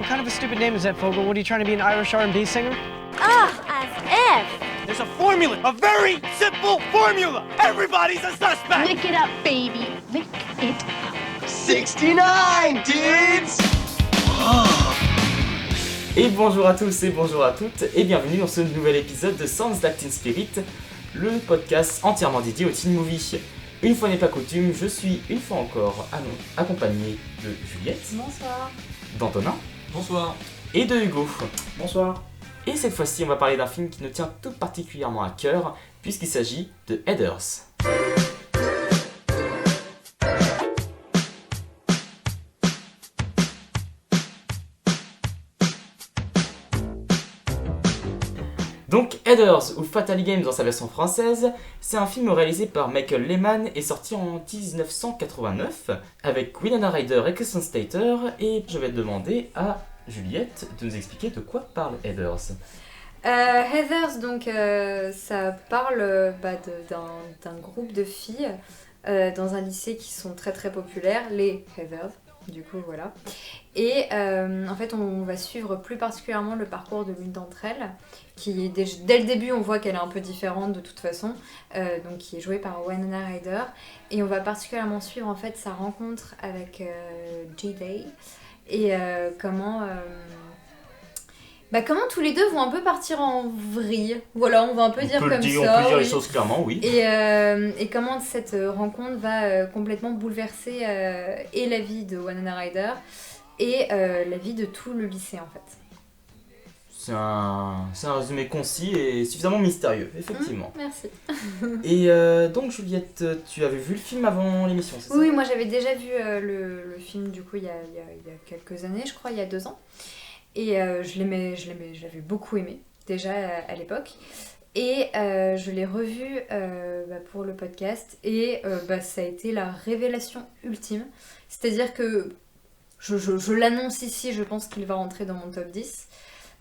kind of a stupid name is that, Fogel? What are you trying to be, an Irish R&B singer? Ugh, as if. There's a formula, a very simple formula. Everybody's a suspect. Lick it up, baby. Lick it up. 69, dudes! Et bonjour à tous et bonjour à toutes et bienvenue dans ce nouvel épisode de Sounds Like Teen Spirit, le podcast entièrement dédié au teen movie. Une fois n'est pas coutume, je suis une fois encore accompagné de Juliette. Bonsoir. d'Antonin. Bonsoir. Et de Hugo. Bonsoir. Et cette fois-ci, on va parler d'un film qui nous tient tout particulièrement à cœur, puisqu'il s'agit de Heathers. Donc Heathers, ou Fatal Games dans sa version française, c'est un film réalisé par Michael Lehmann et sorti en 1989 avec Winona Ryder et Kristen Slater, et je vais demander à Juliette de nous expliquer de quoi parle Heathers. Heathers, donc ça parle d'un groupe de filles dans un lycée qui sont très très populaires, les Heathers, du coup voilà. Et en fait on va suivre plus particulièrement le parcours de l'une d'entre elles, qui dès le début on voit qu'elle est un peu différente de toute façon, donc qui est jouée par Winona Ryder, et on va particulièrement suivre en fait sa rencontre avec J-Day, et comment tous les deux vont un peu partir en vrille, voilà, on va un peu dire comme ça. On peut dire oui. les choses clairement, oui. Et comment cette rencontre va complètement bouleverser et la vie de Winona Ryder et la vie de tout le lycée en fait. C'est un résumé concis et suffisamment mystérieux, effectivement. Merci. Et donc Juliette, tu avais vu le film avant l'émission, c'est ça ? Oui, moi j'avais déjà vu le film du coup il y a quelques années, je crois il y a 2 ans. Et je l'avais beaucoup aimé déjà à l'époque. Et je l'ai revu pour le podcast et ça a été la révélation ultime. C'est-à-dire que je l'annonce ici, je pense qu'il va rentrer dans mon top 10.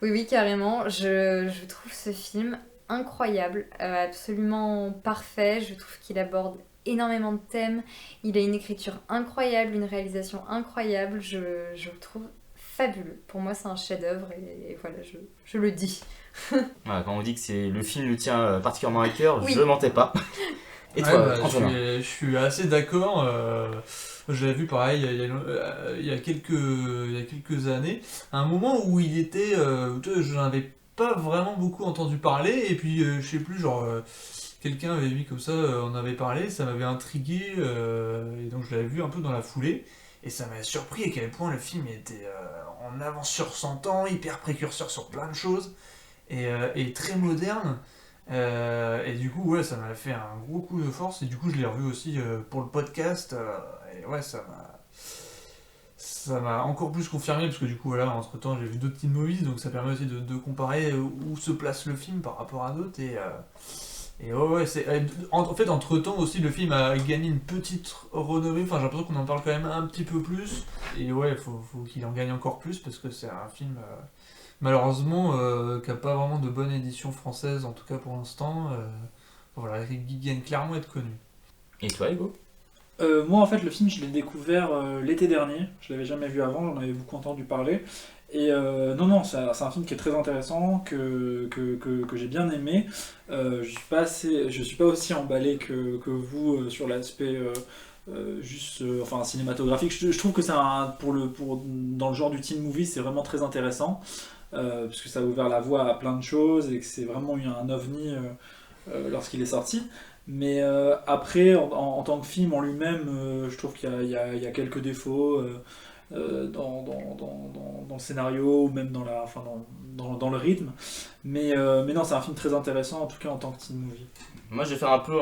Oui, carrément. Je trouve ce film incroyable, absolument parfait. Je trouve qu'il aborde énormément de thèmes. Il a une écriture incroyable, une réalisation incroyable. Je le trouve fabuleux. Pour moi, c'est un chef-d'œuvre et voilà, je le dis. Voilà, quand on dit que le film nous tient particulièrement à cœur, oui. Je mentais pas. Et toi, Antonin ? Je suis assez d'accord. J'avais vu pareil il y a quelques années, à un moment où il était, je n'avais pas vraiment beaucoup entendu parler, et puis je sais plus, quelqu'un avait mis comme ça, on avait parlé, ça m'avait intrigué, et donc je l'avais vu un peu dans la foulée, et ça m'a surpris à quel point le film était en avance sur son temps, hyper précurseur sur plein de choses, et très moderne. Et du coup, ouais, ça m'a fait un gros coup de force, et du coup, je l'ai revu aussi pour le podcast, et ouais, ça m'a encore plus confirmé, parce que du coup, voilà, entre temps, j'ai vu d'autres teen movies, donc ça permet aussi de comparer où se place le film par rapport à d'autres, et ouais, en fait, entre temps aussi, le film a gagné une petite renommée, enfin, j'ai l'impression qu'on en parle quand même un petit peu plus, et ouais, faut qu'il en gagne encore plus, parce que c'est un film... malheureusement, qui n'a pas vraiment de bonne édition française, en tout cas pour l'instant, voilà, il gagne clairement à être connu. Et toi, Hugo ? Moi, en fait, le film, je l'ai découvert l'été dernier. Je l'avais jamais vu avant, j'en avais beaucoup entendu parler. Et non, c'est un film qui est très intéressant, que j'ai bien aimé. Je suis pas aussi emballé que vous sur l'aspect cinématographique. Je trouve que c'est dans le genre du teen movie, c'est vraiment très intéressant. Parce que ça a ouvert la voie à plein de choses et que c'est vraiment eu un ovni lorsqu'il est sorti. Mais après, en tant que film en lui-même, je trouve qu'il y a quelques défauts dans le scénario ou même dans le rythme. Mais non, c'est un film très intéressant, en tout cas en tant que teen movie. Moi, je vais faire un peu,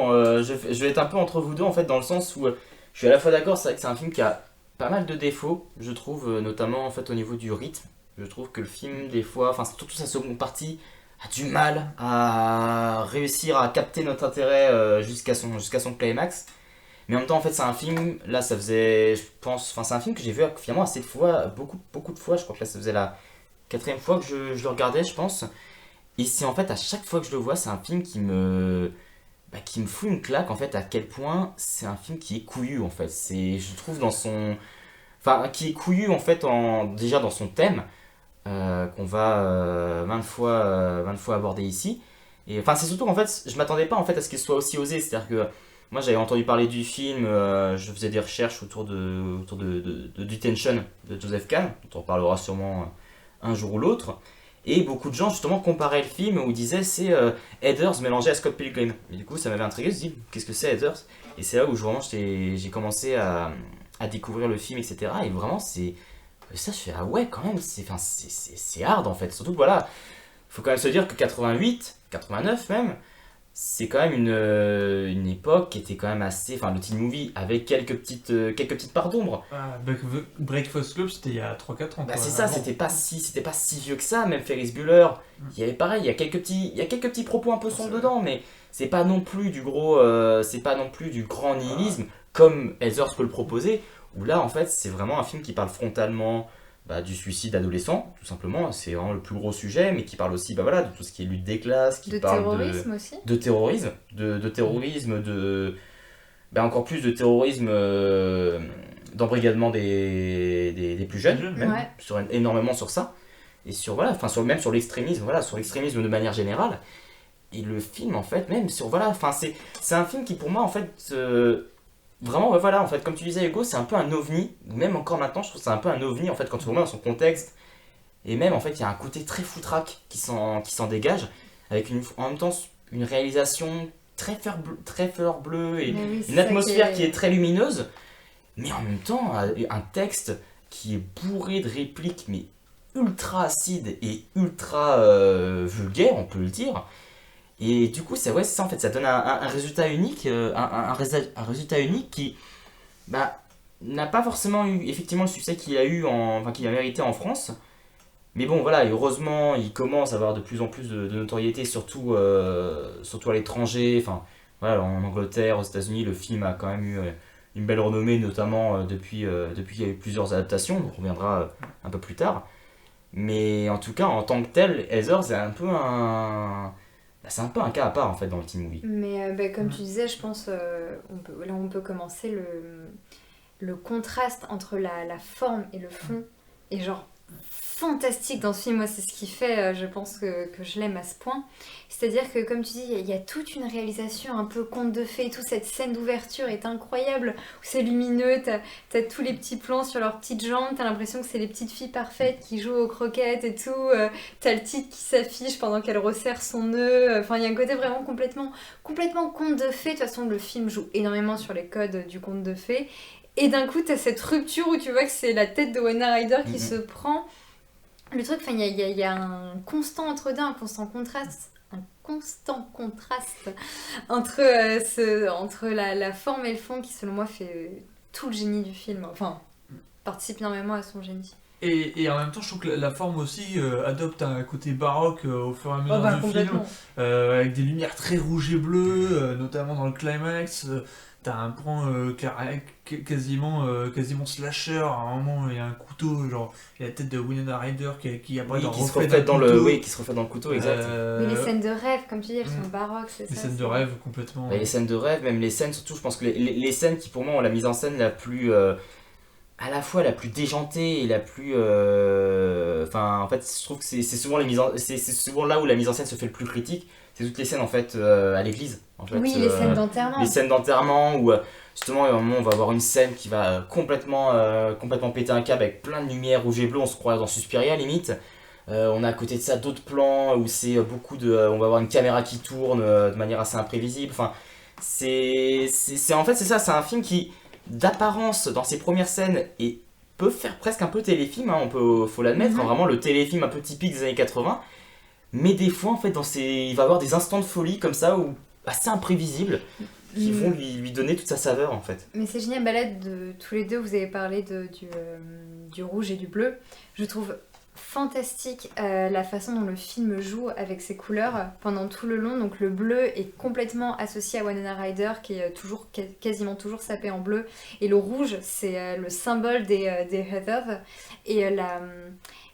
je vais être un peu entre vous deux, en fait, dans le sens où je suis à la fois d'accord, c'est vrai que c'est un film qui a pas mal de défauts, je trouve, notamment en fait au niveau du rythme. Je trouve que le film, des fois, enfin surtout sa seconde partie, a du mal à réussir à capter notre intérêt jusqu'à son climax. Mais en même temps, en fait, c'est un film, là, ça faisait, je pense, enfin, c'est un film que j'ai vu finalement assez de fois, beaucoup de fois. Je crois que là, ça faisait la 4e fois que je le regardais, je pense. Et c'est en fait, à chaque fois que je le vois, c'est un film qui me fout une claque, en fait, à quel point c'est un film qui est couillu, en fait. Je trouve, qui est couillu, en fait, déjà dans son thème. qu'on va maintes fois aborder ici. Et enfin, c'est surtout qu'en fait, je m'attendais pas en fait à ce qu'il soit aussi osé. C'est-à-dire que moi, j'avais entendu parler du film, je faisais des recherches autour de Detention de Joseph Kahn, dont on parlera sûrement un jour ou l'autre. Et beaucoup de gens justement comparaient le film où ils disaient c'est Heathers mélangé à Scott Pilgrim. Et du coup, ça m'avait intrigué. Je me suis dit qu'est-ce que c'est Heathers? Et c'est là où vraiment j'ai commencé à découvrir le film, etc. Et vraiment, c'est ça, je fais ah ouais, quand même, c'est hard en fait. Surtout que voilà, faut quand même se dire que 88, 89 même, c'est quand même une époque qui était quand même assez. Enfin, le teen movie avec quelques petites parts d'ombre. Ah, Breakfast Club, c'était il y a 3-4 ans. Bah, quoi, c'est ça, avant. c'était pas si vieux que ça. Même Ferris Bueller, il y avait pareil, il y a quelques petits propos un peu sombres dedans, mais c'est pas non plus du gros. C'est pas non plus du grand nihilisme comme Heathers peut le proposer. Où là, en fait, c'est vraiment un film qui parle frontalement du suicide adolescent, tout simplement. C'est vraiment le plus gros sujet, mais qui parle aussi voilà, de tout ce qui est lutte des classes, qui De parle terrorisme aussi. de terrorisme, encore plus de terrorisme d'embrigadement des plus jeunes, même, Ouais. énormément sur ça, et même sur l'extrémisme, sur l'extrémisme de manière générale. Et le film, en fait, même sur, c'est un film qui, pour moi, en fait, vraiment, en fait, comme tu disais, Hugo, c'est un peu un ovni. Même encore maintenant, je trouve que c'est un peu un ovni, en fait, quand tu le remets dans son contexte. Et même, en fait, il y a un côté très foutraque qui s'en dégage, avec en même temps une réalisation très fleur bleue et Mais oui, c'est une ça atmosphère qui est très lumineuse, mais en même temps, un texte qui est bourré de répliques, mais ultra acides et ultra vulgaires, on peut le dire. Et du coup, c'est ça en fait, ça donne un résultat unique, un résultat unique qui n'a pas forcément eu effectivement le succès qu'il a mérité en France. Mais bon, voilà, et heureusement, il commence à avoir de plus en plus de notoriété, surtout à l'étranger. Enfin, voilà, en Angleterre, aux États-Unis, le film a quand même eu une belle renommée, notamment depuis qu'il y a eu plusieurs adaptations. On reviendra un peu plus tard. Mais en tout cas, en tant que tel, Heathers, c'est un peu un cas à part en fait dans le teen movie. Mais comme tu disais, je pense on peut commencer le contraste entre la forme et le fond est genre fantastique dans ce film. Moi, c'est ce qui fait, je pense, que je l'aime à ce point. C'est-à-dire que, comme tu dis, il y a toute une réalisation un peu conte de fées et tout. Cette scène d'ouverture est incroyable, où c'est lumineux, t'as tous les petits plans sur leurs petites jambes, t'as l'impression que c'est les petites filles parfaites qui jouent aux croquettes et tout. T'as le titre qui s'affiche pendant qu'elle resserre son nœud. Enfin, il y a un côté vraiment complètement conte de fées. De toute façon, le film joue énormément sur les codes du conte de fées. Et d'un coup, t'as cette rupture où tu vois que c'est la tête de Winona Ryder qui se prend. Le truc, il y a un constant entre-deux, un constant contraste entre la forme et le fond qui, selon moi, fait tout le génie du film. Enfin, participe énormément à son génie. Et en même temps, je trouve que la forme aussi adopte un côté baroque au fur et à mesure du film, avec des lumières très rouges et bleues, notamment dans le climax. T'as un plan quasiment slasher. À un moment, il y a un couteau, genre, il y a la tête de Winona Ryder qui apparaît qui se reflet reflète dans le couteau. qui se reflète dans le couteau, exact. Mais les scènes de rêve, comme tu dis, elles sont baroques, c'est ça. Les scènes de rêve, complètement. Les scènes de rêve, même les scènes, surtout, je pense que les scènes qui, pour moi, ont la mise en scène la plus... à la fois la plus déjantée et la plus... en fait, je trouve que c'est souvent là où la mise en scène se fait le plus critique. C'est toutes les scènes, en fait, à l'église. En fait, oui, les scènes d'enterrement. Les scènes d'enterrement où, justement, à un moment, on va avoir une scène qui va complètement péter un câble avec plein de lumière rouge et bleu. On se croit dans Suspiria, limite. On a à côté de ça d'autres plans où c'est beaucoup de... on va avoir une caméra qui tourne de manière assez imprévisible. Enfin, c'est ça, c'est un film qui... d'apparence dans ses premières scènes et peut faire presque un peu téléfilm, faut l'admettre, vraiment le téléfilm un peu typique des années 80, mais des fois en fait il va avoir des instants de folie comme ça ou assez imprévisibles qui vont lui donner toute sa saveur en fait. Mais c'est génial, là, tous les deux vous avez parlé du rouge et du bleu. Je trouve fantastique la façon dont le film joue avec ses couleurs pendant tout le long. Donc le bleu est complètement associé à Winona Ryder qui est quasiment toujours sapée en bleu, et le rouge c'est le symbole des Heathers, et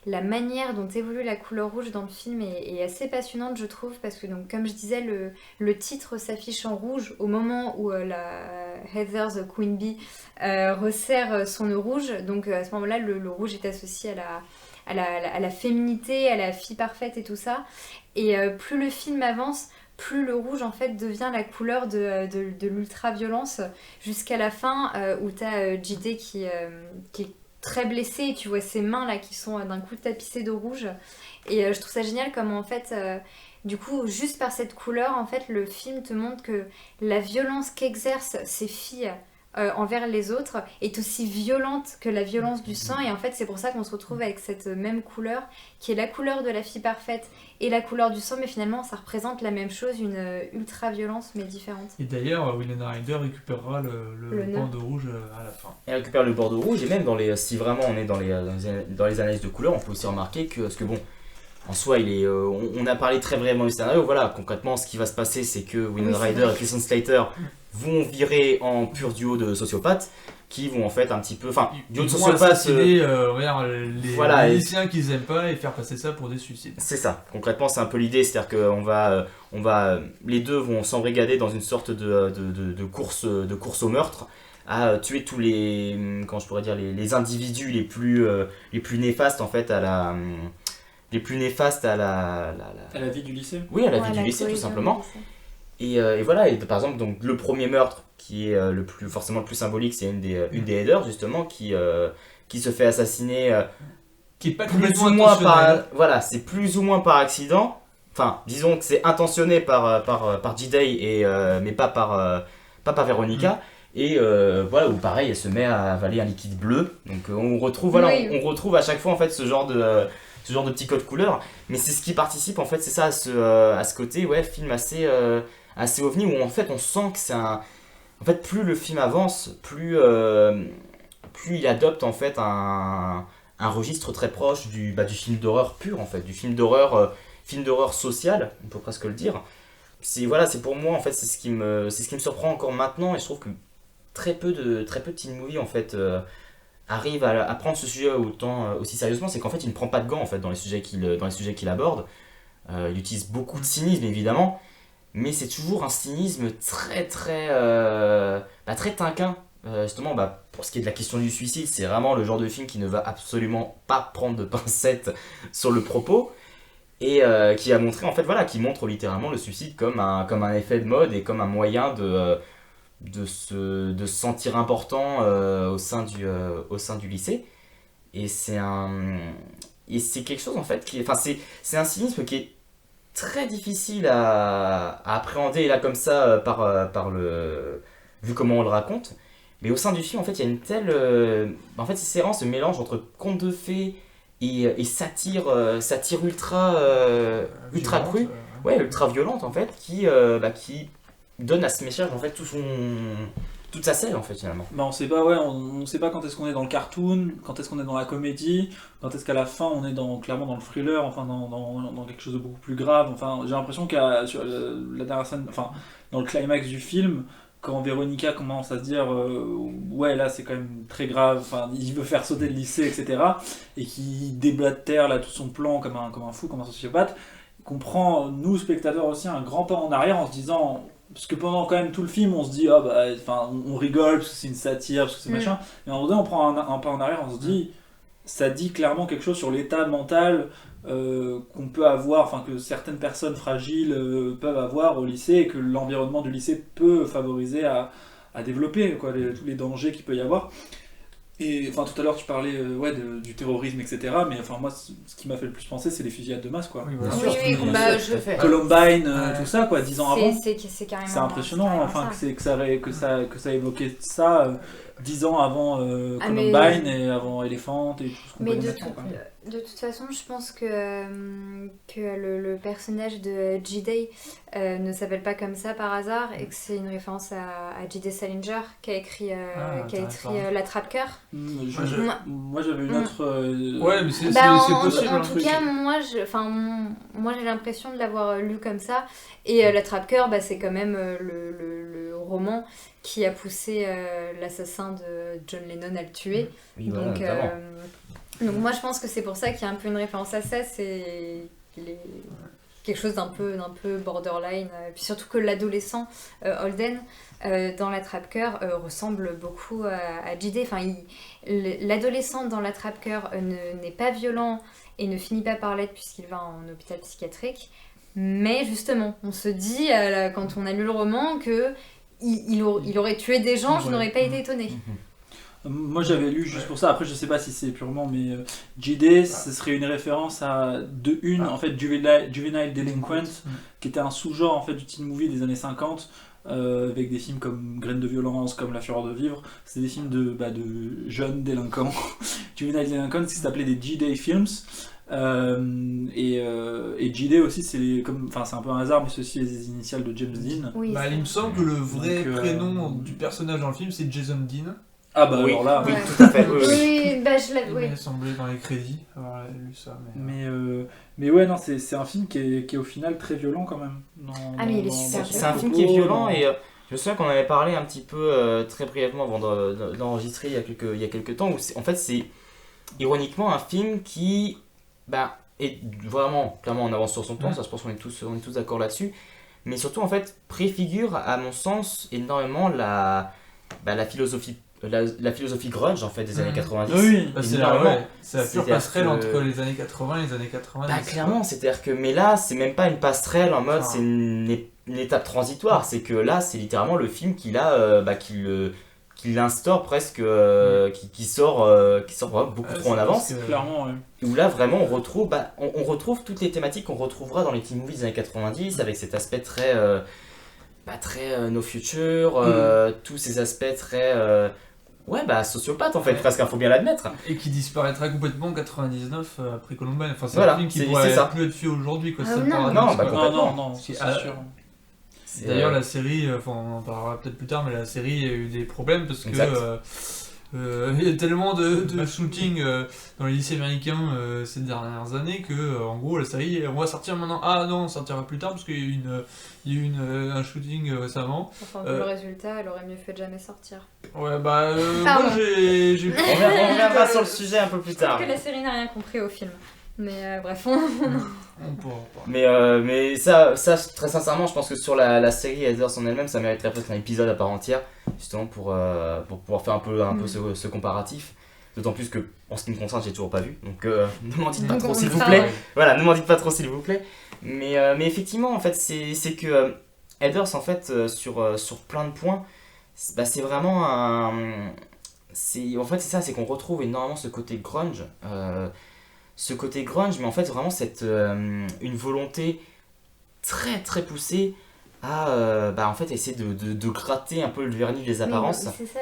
la manière dont évolue la couleur rouge dans le film est assez passionnante, je trouve, parce que donc, comme je disais, le titre s'affiche en rouge au moment où la Heather the Queen Bee resserre son nœud rouge. Donc à ce moment-là, le rouge est associé à la féminité, à la fille parfaite et tout ça. Et plus le film avance, plus le rouge en fait devient la couleur de l'ultra-violence, jusqu'à la fin où t'as JD qui est très blessé, et tu vois ses mains là qui sont d'un coup tapissées de rouge. Et je trouve ça génial comme en fait du coup juste par cette couleur en fait le film te montre que la violence qu'exercent ces filles envers les autres est aussi violente que la violence du sang, et en fait c'est pour ça qu'on se retrouve avec cette même couleur qui est la couleur de la fille parfaite et la couleur du sang, mais finalement ça représente la même chose, une ultra violence mais différente. Et d'ailleurs, Winona Ryder récupérera le bandeau rouge à la fin. Elle récupère le bordeaux rouge, et même si vraiment on est dans les analyses de couleurs, on peut aussi remarquer que, parce que bon, en soi, on a parlé très brièvement du scénario, voilà, concrètement ce qui va se passer c'est que Winona Ryder et Christian Slater vont virer en pur duo de sociopathes, qui vont en fait un petit peu, enfin, duo de sociopathes, assassiner voilà, les lycéens qu'ils aiment pas et faire passer ça pour des suicides. C'est ça, concrètement c'est un peu l'idée, c'est-à-dire que les deux vont s'embrigader dans une sorte de course au meurtre, à tuer tous les, comment je pourrais dire, les individus les plus néfastes en fait à la vie du lycée. Oui, à la vie du lycée tout simplement. Et voilà, et par exemple donc le premier meurtre qui est forcément le plus symbolique, c'est une des headers justement qui se fait assassiner, qui est pas plus ou moins c'est plus ou moins par accident. Enfin, disons que c'est intentionné par J-Day mais pas par Veronica. Et voilà, où pareil, elle se met à avaler un liquide bleu. Donc on retrouve à chaque fois en fait ce genre de petits codes couleurs. Mais c'est ce qui participe en fait, c'est ça, à ce côté film assez ovni, où en fait on sent que c'est un... En fait, plus le film avance, plus il adopte en fait un registre très proche du film d'horreur pur, en fait, du film d'horreur social, on peut presque le dire. C'est pour moi en fait, c'est ce qui me surprend encore maintenant, et je trouve que très peu de teen movie en fait arrivent à prendre ce sujet aussi sérieusement. C'est qu'en fait il ne prend pas de gants en fait dans les sujets qu'il aborde. Il utilise beaucoup de cynisme évidemment, mais c'est toujours un cynisme très très très taquin. Justement, pour ce qui est de la question du suicide, c'est vraiment le genre de film qui ne va absolument pas prendre de pincettes sur le propos, et qui a montré en fait qui montre littéralement le suicide comme un effet de mode et comme un moyen de se sentir important au sein du lycée. Et c'est quelque chose en fait c'est un cynisme qui est très difficile à appréhender là comme ça vu comment on le raconte. Mais au sein du film en fait il y a une telle c'est vraiment ce mélange entre conte de fées et satire ultra crue, ultra violente en fait, qui donne à ce message en fait toute sa scène en fait finalement. On sait pas quand est-ce qu'on est dans le cartoon, quand est-ce qu'on est dans la comédie, quand est-ce qu'à la fin on est clairement dans le thriller, enfin dans quelque chose de beaucoup plus grave. Enfin, j'ai l'impression sur la dernière scène, enfin dans le climax du film, quand Veronica commence à se dire là c'est quand même très grave, enfin il veut faire sauter le lycée, etc., et qui déblatère là tout son plan comme un fou, comme un sociopathe, qu'on prend nous spectateurs aussi un grand pas en arrière en se disant, parce que pendant quand même tout le film on se dit on rigole parce que c'est une satire, parce que c'est machin, mais à un moment donné on prend un pas en arrière, on se dit ça dit clairement quelque chose sur l'état mental qu'on peut avoir, enfin que certaines personnes fragiles peuvent avoir au lycée, et que l'environnement du lycée peut favoriser à développer tous les dangers qu'il peut y avoir. Et enfin tout à l'heure tu parlais du terrorisme, etc., mais enfin moi ce qui m'a fait le plus penser c'est les fusillades de masse quoi. Columbine, tout ça 10 ans avant. C'est carrément, c'est impressionnant, que ça évoquait ça 10 ans avant Columbine et avant Elephant et tout ce qu'on connaît maintenant. De toute façon, je pense que le personnage de J-Day ne s'appelle pas comme ça par hasard, et que c'est une référence à J.D. Salinger qui a écrit La Trappe-Cœur. Moi j'avais une autre... Ouais, mais c'est possible. En tout cas, moi j'ai l'impression de l'avoir lu comme ça. Et La Trappe-Cœur, c'est quand même le roman qui a poussé l'assassin de John Lennon à le tuer. Oui, donc, Donc moi je pense que c'est pour ça qu'il y a un peu une référence à ça, quelque chose d'un peu borderline. Puis surtout que l'adolescent Holden dans l'attrape-cœur ressemble beaucoup à JD. Enfin, l'adolescent dans l'attrape-cœur n'est pas violent et ne finit pas par l'être puisqu'il va en hôpital psychiatrique. Mais justement, on se dit quand on a lu le roman que il aurait tué des gens, je n'aurais pas été étonnée. Moi j'avais lu juste pour ça, après je sais pas si c'est purement, mais JD ce serait une référence à en fait Juvenile Delinquent, qui était un sous-genre en fait du teen movie des années 50, avec des films comme Graines de violence, comme La fureur de vivre. C'est des films de jeunes délinquants. Juvenile Delinquent, qui s'appelait des J-Day Films. Et JD aussi, c'est un peu un hasard, mais c'est aussi les initiales de James Dean. Oui, il me semble que le vrai prénom du personnage dans le film c'est Jason Dean. Ah bah oui, alors là, oui, tout à fait. Oui, je l'avais. Il Oui. m'a semblé dans les crédits avoir lu ça. Mais ouais, non, c'est un film qui est au final très violent quand même. Mais il est super C'est un film qui est violent et je me souviens qu'on avait parlé un petit peu très brièvement avant d'enregistrer il y a quelques temps où en fait c'est ironiquement un film qui est vraiment clairement en avance sur son temps, ça je pense qu'on est tous d'accord là-dessus, mais surtout en fait préfigure à mon sens énormément la philosophie grunge en fait des années 90. Oui, c'est la pure passerelle entre les années 80 et les années 90. Clairement, c'est-à-dire que mais là c'est même pas une passerelle en mode c'est une étape transitoire, c'est que là c'est littéralement le film qui l'instaure presque, qui sort vraiment beaucoup trop en avance. Clairement, ouais. Où là vraiment on retrouve toutes les thématiques qu'on retrouvera dans les teen movies des années 90 avec cet aspect très no future, tous ces aspects très sociopathe en fait, presque, faut bien l'admettre. Et qui disparaîtra complètement en 99 après Columbine. Enfin, c'est voilà, un film qui pourrait plus être fait aujourd'hui. Quoi. Non, c'est sûr. D'ailleurs, la série, on en parlera peut-être plus tard, mais la série a eu des problèmes parce que il y a tellement de shooting dans les lycées américains ces dernières années que, en gros, la série, on va sortir maintenant. Ah non, on sortira plus tard parce qu'il y a eu un shooting récemment. Enfin, vu le résultat, elle aurait mieux fait de jamais sortir. Ouais, moi j'ai. On reviendra sur le sujet un peu plus tard. Je trouve que la série n'a rien compris au film. Mais bref, mais ça, très sincèrement, je pense que sur la série Heathers en elle-même, ça mériterait presque un épisode à part entière, justement pour pouvoir faire un peu ce comparatif. D'autant plus que, en ce qui me concerne, j'ai toujours pas vu, donc ne m'en dites pas trop s'il vous plaît. Voilà, ne m'en dites pas trop s'il vous plaît. Mais effectivement, en fait, c'est que Heathers, en fait, sur plein de points, c'est vraiment en fait, c'est ça, c'est qu'on retrouve énormément ce côté grunge. Mais en fait vraiment une volonté très très poussée à en fait essayer de gratter un peu le vernis des apparences. Oui, c'est ça.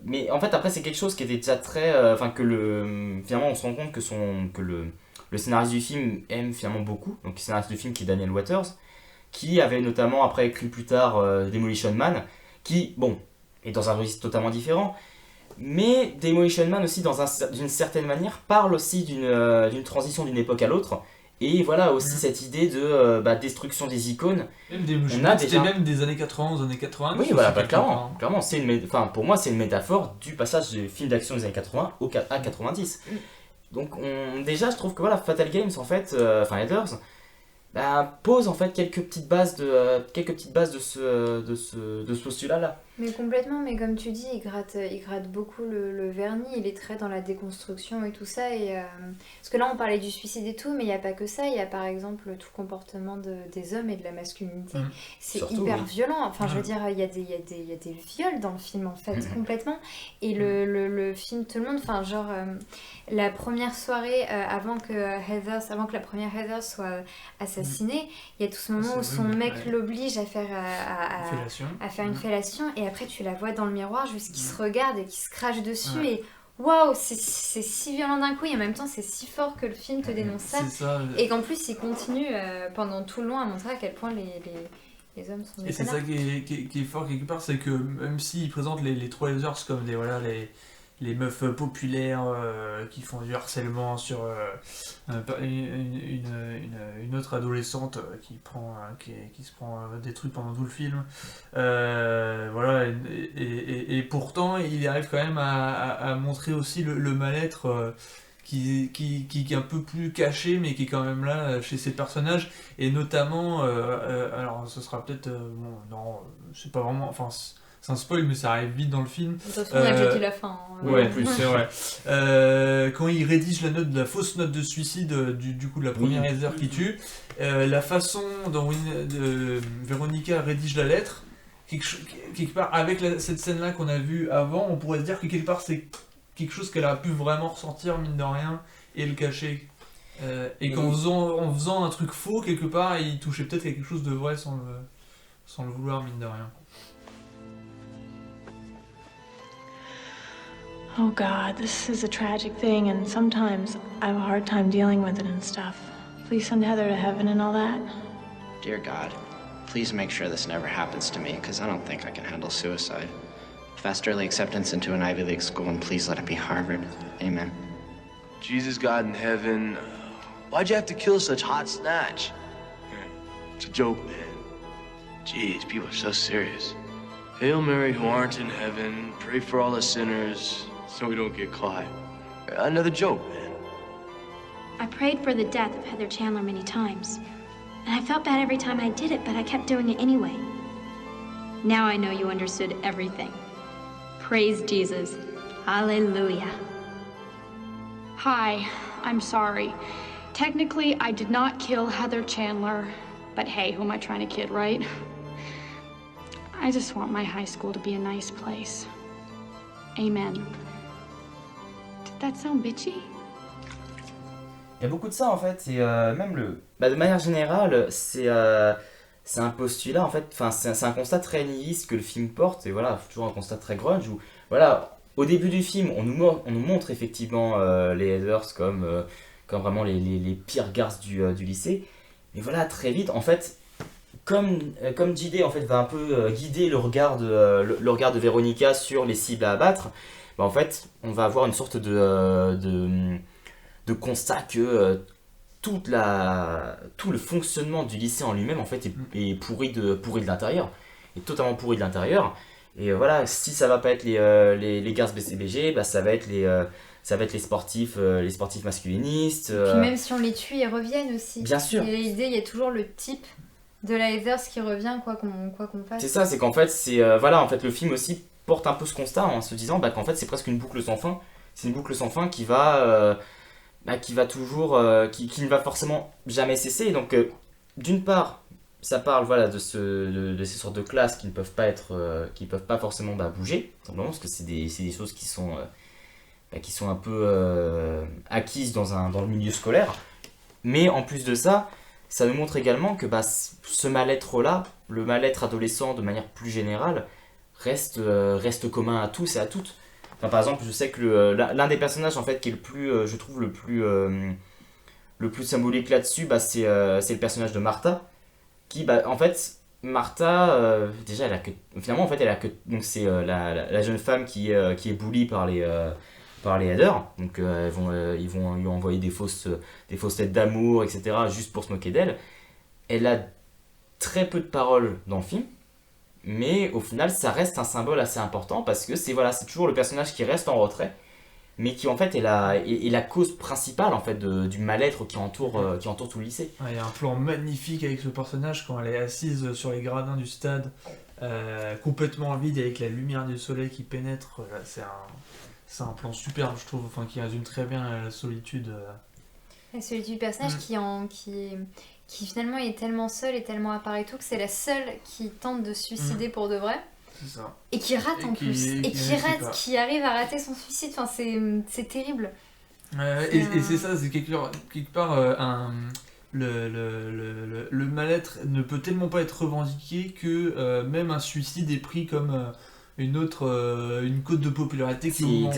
Mais en fait après c'est quelque chose qui était déjà très finalement on se rend compte que le scénariste du film aime finalement beaucoup, donc le scénariste du film qui est Daniel Waters, qui avait notamment après écrit plus tard Demolition Man, qui est dans un registre totalement différent. Mais Demolition Man aussi, d'une certaine manière, parle aussi d'une transition d'une époque à l'autre. Et voilà aussi cette idée de destruction des icônes. Même Demolition Man, c'était même des années 80 aux années 90. Oui, voilà, clairement. Pour moi, c'est une métaphore du passage du film d'action des années 80 à 90. Donc déjà, je trouve que Fatal Games, en fait, Heathers, pose en fait quelques petites bases de ce postulat-là. Mais complètement, mais comme tu dis, il gratte beaucoup le vernis, il est très dans la déconstruction et tout ça. Parce que là, on parlait du suicide et tout, mais il n'y a pas que ça. Il y a par exemple tout le comportement des hommes et de la masculinité. C'est surtout, hyper violent. Enfin, je veux dire, il y a des viols dans le film, en fait, complètement. Et le film, tout le monde, la première soirée avant que la première Heather soit assassinée, il y a tout ce moment où son mec l'oblige à faire une fellation. Et après tu la vois dans le miroir juste qui se regarde et qui se crache dessus et waouh, c'est si violent d'un coup et en même temps c'est si fort que le film te dénonce ça. Et qu'en plus il continue pendant tout le long à montrer à quel point les hommes sont des connards. C'est ça qui est fort quelque part, c'est que même s'il présente les trois Heathers comme les meufs populaires qui font du harcèlement sur une autre adolescente qui se prend des trucs pendant tout le film. Voilà, et pourtant il arrive quand même à montrer aussi le mal-être qui est un peu plus caché mais qui est quand même là chez ces personnages, et notamment alors ce sera peut-être bon, non c'est pas vraiment, enfin c'est un spoil mais ça arrive vite dans le film. De toute façon, on a déjà dit la fin. Hein. Ouais, en plus, c'est vrai. Quand il rédige la fausse note de suicide du coup de la première Heather qui tue, la façon dont Véronica rédige la lettre, quelque part, avec cette scène-là qu'on a vue avant, on pourrait se dire que quelque part c'est quelque chose qu'elle a pu vraiment ressentir, mine de rien, et le cacher. Et qu'en faisant un truc faux, quelque part, il touchait peut-être quelque chose de vrai sans le vouloir, mine de rien. Oh God, this is a tragic thing, and sometimes I have a hard time dealing with it and stuff. Please send Heather to heaven and all that. Dear God, please make sure this never happens to me, because I don't think I can handle suicide. Fast early acceptance into an Ivy League school, and please let it be Harvard. Amen. Jesus, God in heaven, why'd you have to kill such hot snatch? It's a joke, man. Jeez, people are so serious. Hail Mary, who aren't in heaven, pray for all the sinners, so we don't get caught. Another joke, man. I prayed for the death of Heather Chandler many times. And I felt bad every time I did it, but I kept doing it anyway. Now I know you understood everything. Praise Jesus. Hallelujah. Hi, I'm sorry. Technically, I did not kill Heather Chandler, but hey, who am I trying to kid, right? I just want my high school to be a nice place. Amen. Did that sound bitchy? Il y a beaucoup de ça en fait, et même de manière générale, c'est un postulat en fait, enfin c'est un constat très nihiliste que le film porte, et voilà, toujours un constat très grunge où, voilà, au début du film, on nous montre effectivement les Heathers comme vraiment les pires garces du lycée, mais voilà, très vite, en fait, comme JD en fait va un peu guider le regard de Véronica sur les cibles à abattre, bah, en fait, on va avoir une sorte de constat que tout le fonctionnement du lycée en lui-même en fait est pourri de l'intérieur, est totalement pourri de l'intérieur. Et voilà, si ça va pas être les garces BCBG, bah ça va être les sportifs masculinistes. Puis même si on les tue, ils reviennent aussi. Bien sûr. Et l'idée, il y a toujours le type de la Heathers qui revient quoi qu'on fasse. C'est ça, c'est qu'en fait voilà, en fait le film aussi porte un peu ce constat en se disant qu'en fait c'est presque une boucle sans fin. C'est une boucle sans fin qui va toujours qui ne va forcément jamais cesser. Et donc d'une part, ça parle voilà de ces sortes de classes qui ne peuvent pas forcément bouger, simplement parce que c'est des choses qui sont un peu acquises dans le milieu scolaire. Mais en plus de ça, ça nous montre également que ce mal-être-là, le mal-être adolescent de manière plus générale, reste commun à tous et à toutes. Enfin, par exemple, je sais que l'un des personnages en fait qui est le plus, je trouve le plus symbolique là-dessus, c'est le personnage de Martha, qui en fait Martha déjà elle a que donc c'est la jeune femme qui est bully par les Heather, donc ils vont lui envoyer des fausses lettres d'amour, etc., juste pour se moquer d'elle. Elle a très peu de paroles dans le film, mais au final ça reste un symbole assez important parce que c'est toujours le personnage qui reste en retrait, mais qui en fait est la cause principale en fait du mal-être qui entoure tout le lycée. Il y a un plan magnifique avec ce personnage quand elle est assise sur les gradins du stade, complètement vide avec la lumière du soleil qui pénètre. C'est un plan superbe, je trouve, qui résume très bien la solitude. La solitude du personnage qui finalement est tellement seul et tellement à part et tout que c'est la seule qui tente de se suicider pour de vrai. C'est ça. Et qui rate qui arrive à rater son suicide. Enfin, c'est terrible. Et c'est ça, c'est quelque part le mal-être ne peut tellement pas être revendiqué que même un suicide est pris comme une cote de popularité qui augmente.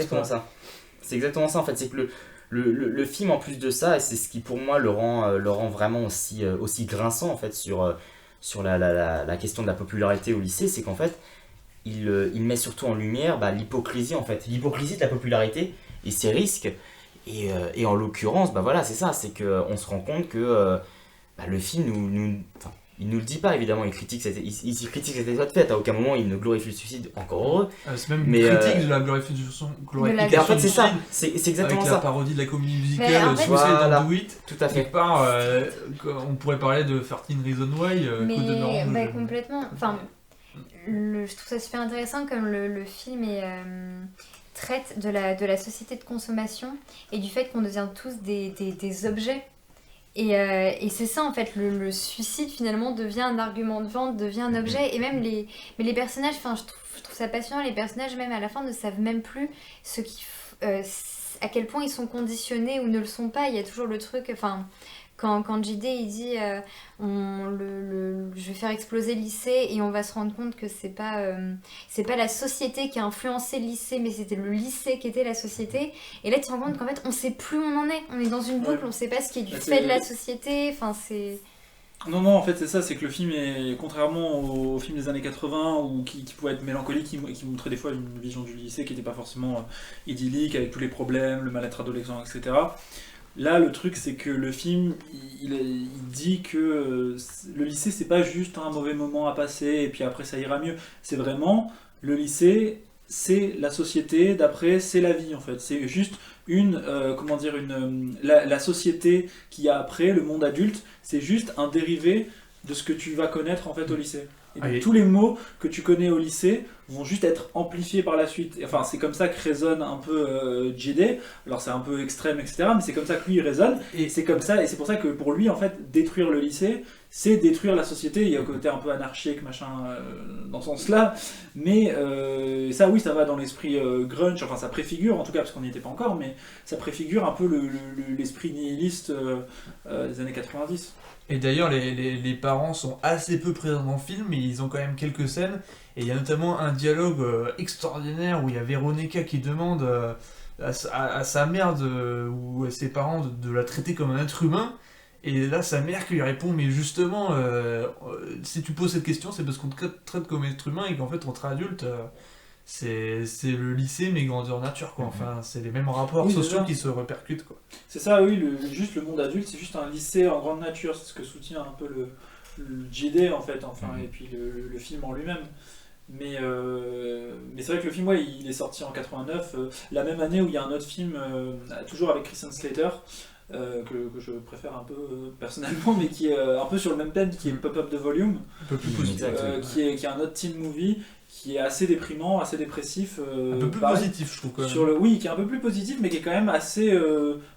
C'est exactement ça en fait, c'est que le film en plus de ça, et c'est ce qui pour moi le rend vraiment aussi grinçant en fait sur la question de la popularité au lycée, c'est qu'en fait il met surtout en lumière l'hypocrisie en fait, l'hypocrisie de la popularité et ses risques. Et en l'occurrence, voilà, c'est ça, c'est qu'on se rend compte que le film il nous le dit pas évidemment, il critique cet état de fait, à aucun moment il ne glorifie le suicide, encore heureux. C'est même une critique de la glorification en fait c'est ça, c'est exactement avec ça. la parodie de la comédie musicale, en fait, voilà, Do It. tout à fait. Quelque part, on pourrait parler de 13 Reasons Why, Code de Orange. Complètement, enfin, je trouve ça super intéressant comme le film traite de la société de consommation et du fait qu'on devient tous des objets. Et c'est ça en fait, le suicide finalement devient un argument de vente, devient un objet. Et même les personnages, enfin je trouve ça passionnant, les personnages même à la fin ne savent même plus à quel point ils sont conditionnés ou ne le sont pas. Il y a toujours le truc, enfin quand JD il dit je vais faire exploser le lycée et on va se rendre compte que c'est pas la société qui a influencé le lycée, mais c'était le lycée qui était la société. Et là tu te rends compte qu'en fait on sait plus où on en est, on est dans une boucle, on sait pas ce qui est du fait de la société, enfin c'est... Non, en fait c'est ça, c'est que le film est, contrairement au film des années 80 ou qui pouvait être mélancolique, qui montrait des fois une vision du lycée qui n'était pas forcément idyllique, avec tous les problèmes, le mal-être adolescent, etc. Là, le truc, c'est que le film, il dit que le lycée, c'est pas juste un mauvais moment à passer et puis après ça ira mieux. C'est vraiment, le lycée, c'est la société, d'après, c'est la vie en fait. C'est juste la société qu'il y a après, le monde adulte, c'est juste un dérivé de ce que tu vas connaître en fait au lycée. Et donc, tous les mots que tu connais au lycée vont juste être amplifiés par la suite. Enfin, c'est comme ça que résonne un peu JD. Alors c'est un peu extrême, etc. Mais c'est comme ça que lui il résonne. Et c'est comme ça, et c'est pour ça que pour lui, en fait, détruire le lycée, c'est détruire la société. Il y a un côté un peu anarchique, machin, dans ce sens-là. Mais ça, oui, ça va dans l'esprit grunge. Enfin, ça préfigure, en tout cas, parce qu'on n'y était pas encore, mais ça préfigure un peu l'esprit nihiliste des années 90. Et d'ailleurs, les parents sont assez peu présents dans le film, mais ils ont quand même quelques scènes. Et il y a notamment un dialogue extraordinaire où il y a Véronica qui demande à sa mère ou à ses parents de la traiter comme un être humain. Et là, sa mère qui lui répond, mais justement, si tu poses cette question, c'est parce qu'on te traite comme être humain et qu'en fait, entre adultes, c'est le lycée, mais grandeur nature, quoi. Enfin, c'est les mêmes rapports sociaux qui se répercutent, quoi. C'est ça, oui, juste le monde adulte, c'est juste un lycée en grande nature, c'est ce que soutient un peu le JD, en fait, et puis le film en lui-même. Mais c'est vrai que le film, il est sorti en 89, la même année où il y a un autre film, toujours avec Christian Slater, que je préfère un peu personnellement, mais qui est un peu sur le même thème, qui est Pop-Up the Volume, un peu plus positif, qui est un autre teen movie, qui est assez déprimant, assez dépressif. Un peu plus positif, je trouve, quand même. Oui, qui est un peu plus positif, mais qui est quand même assez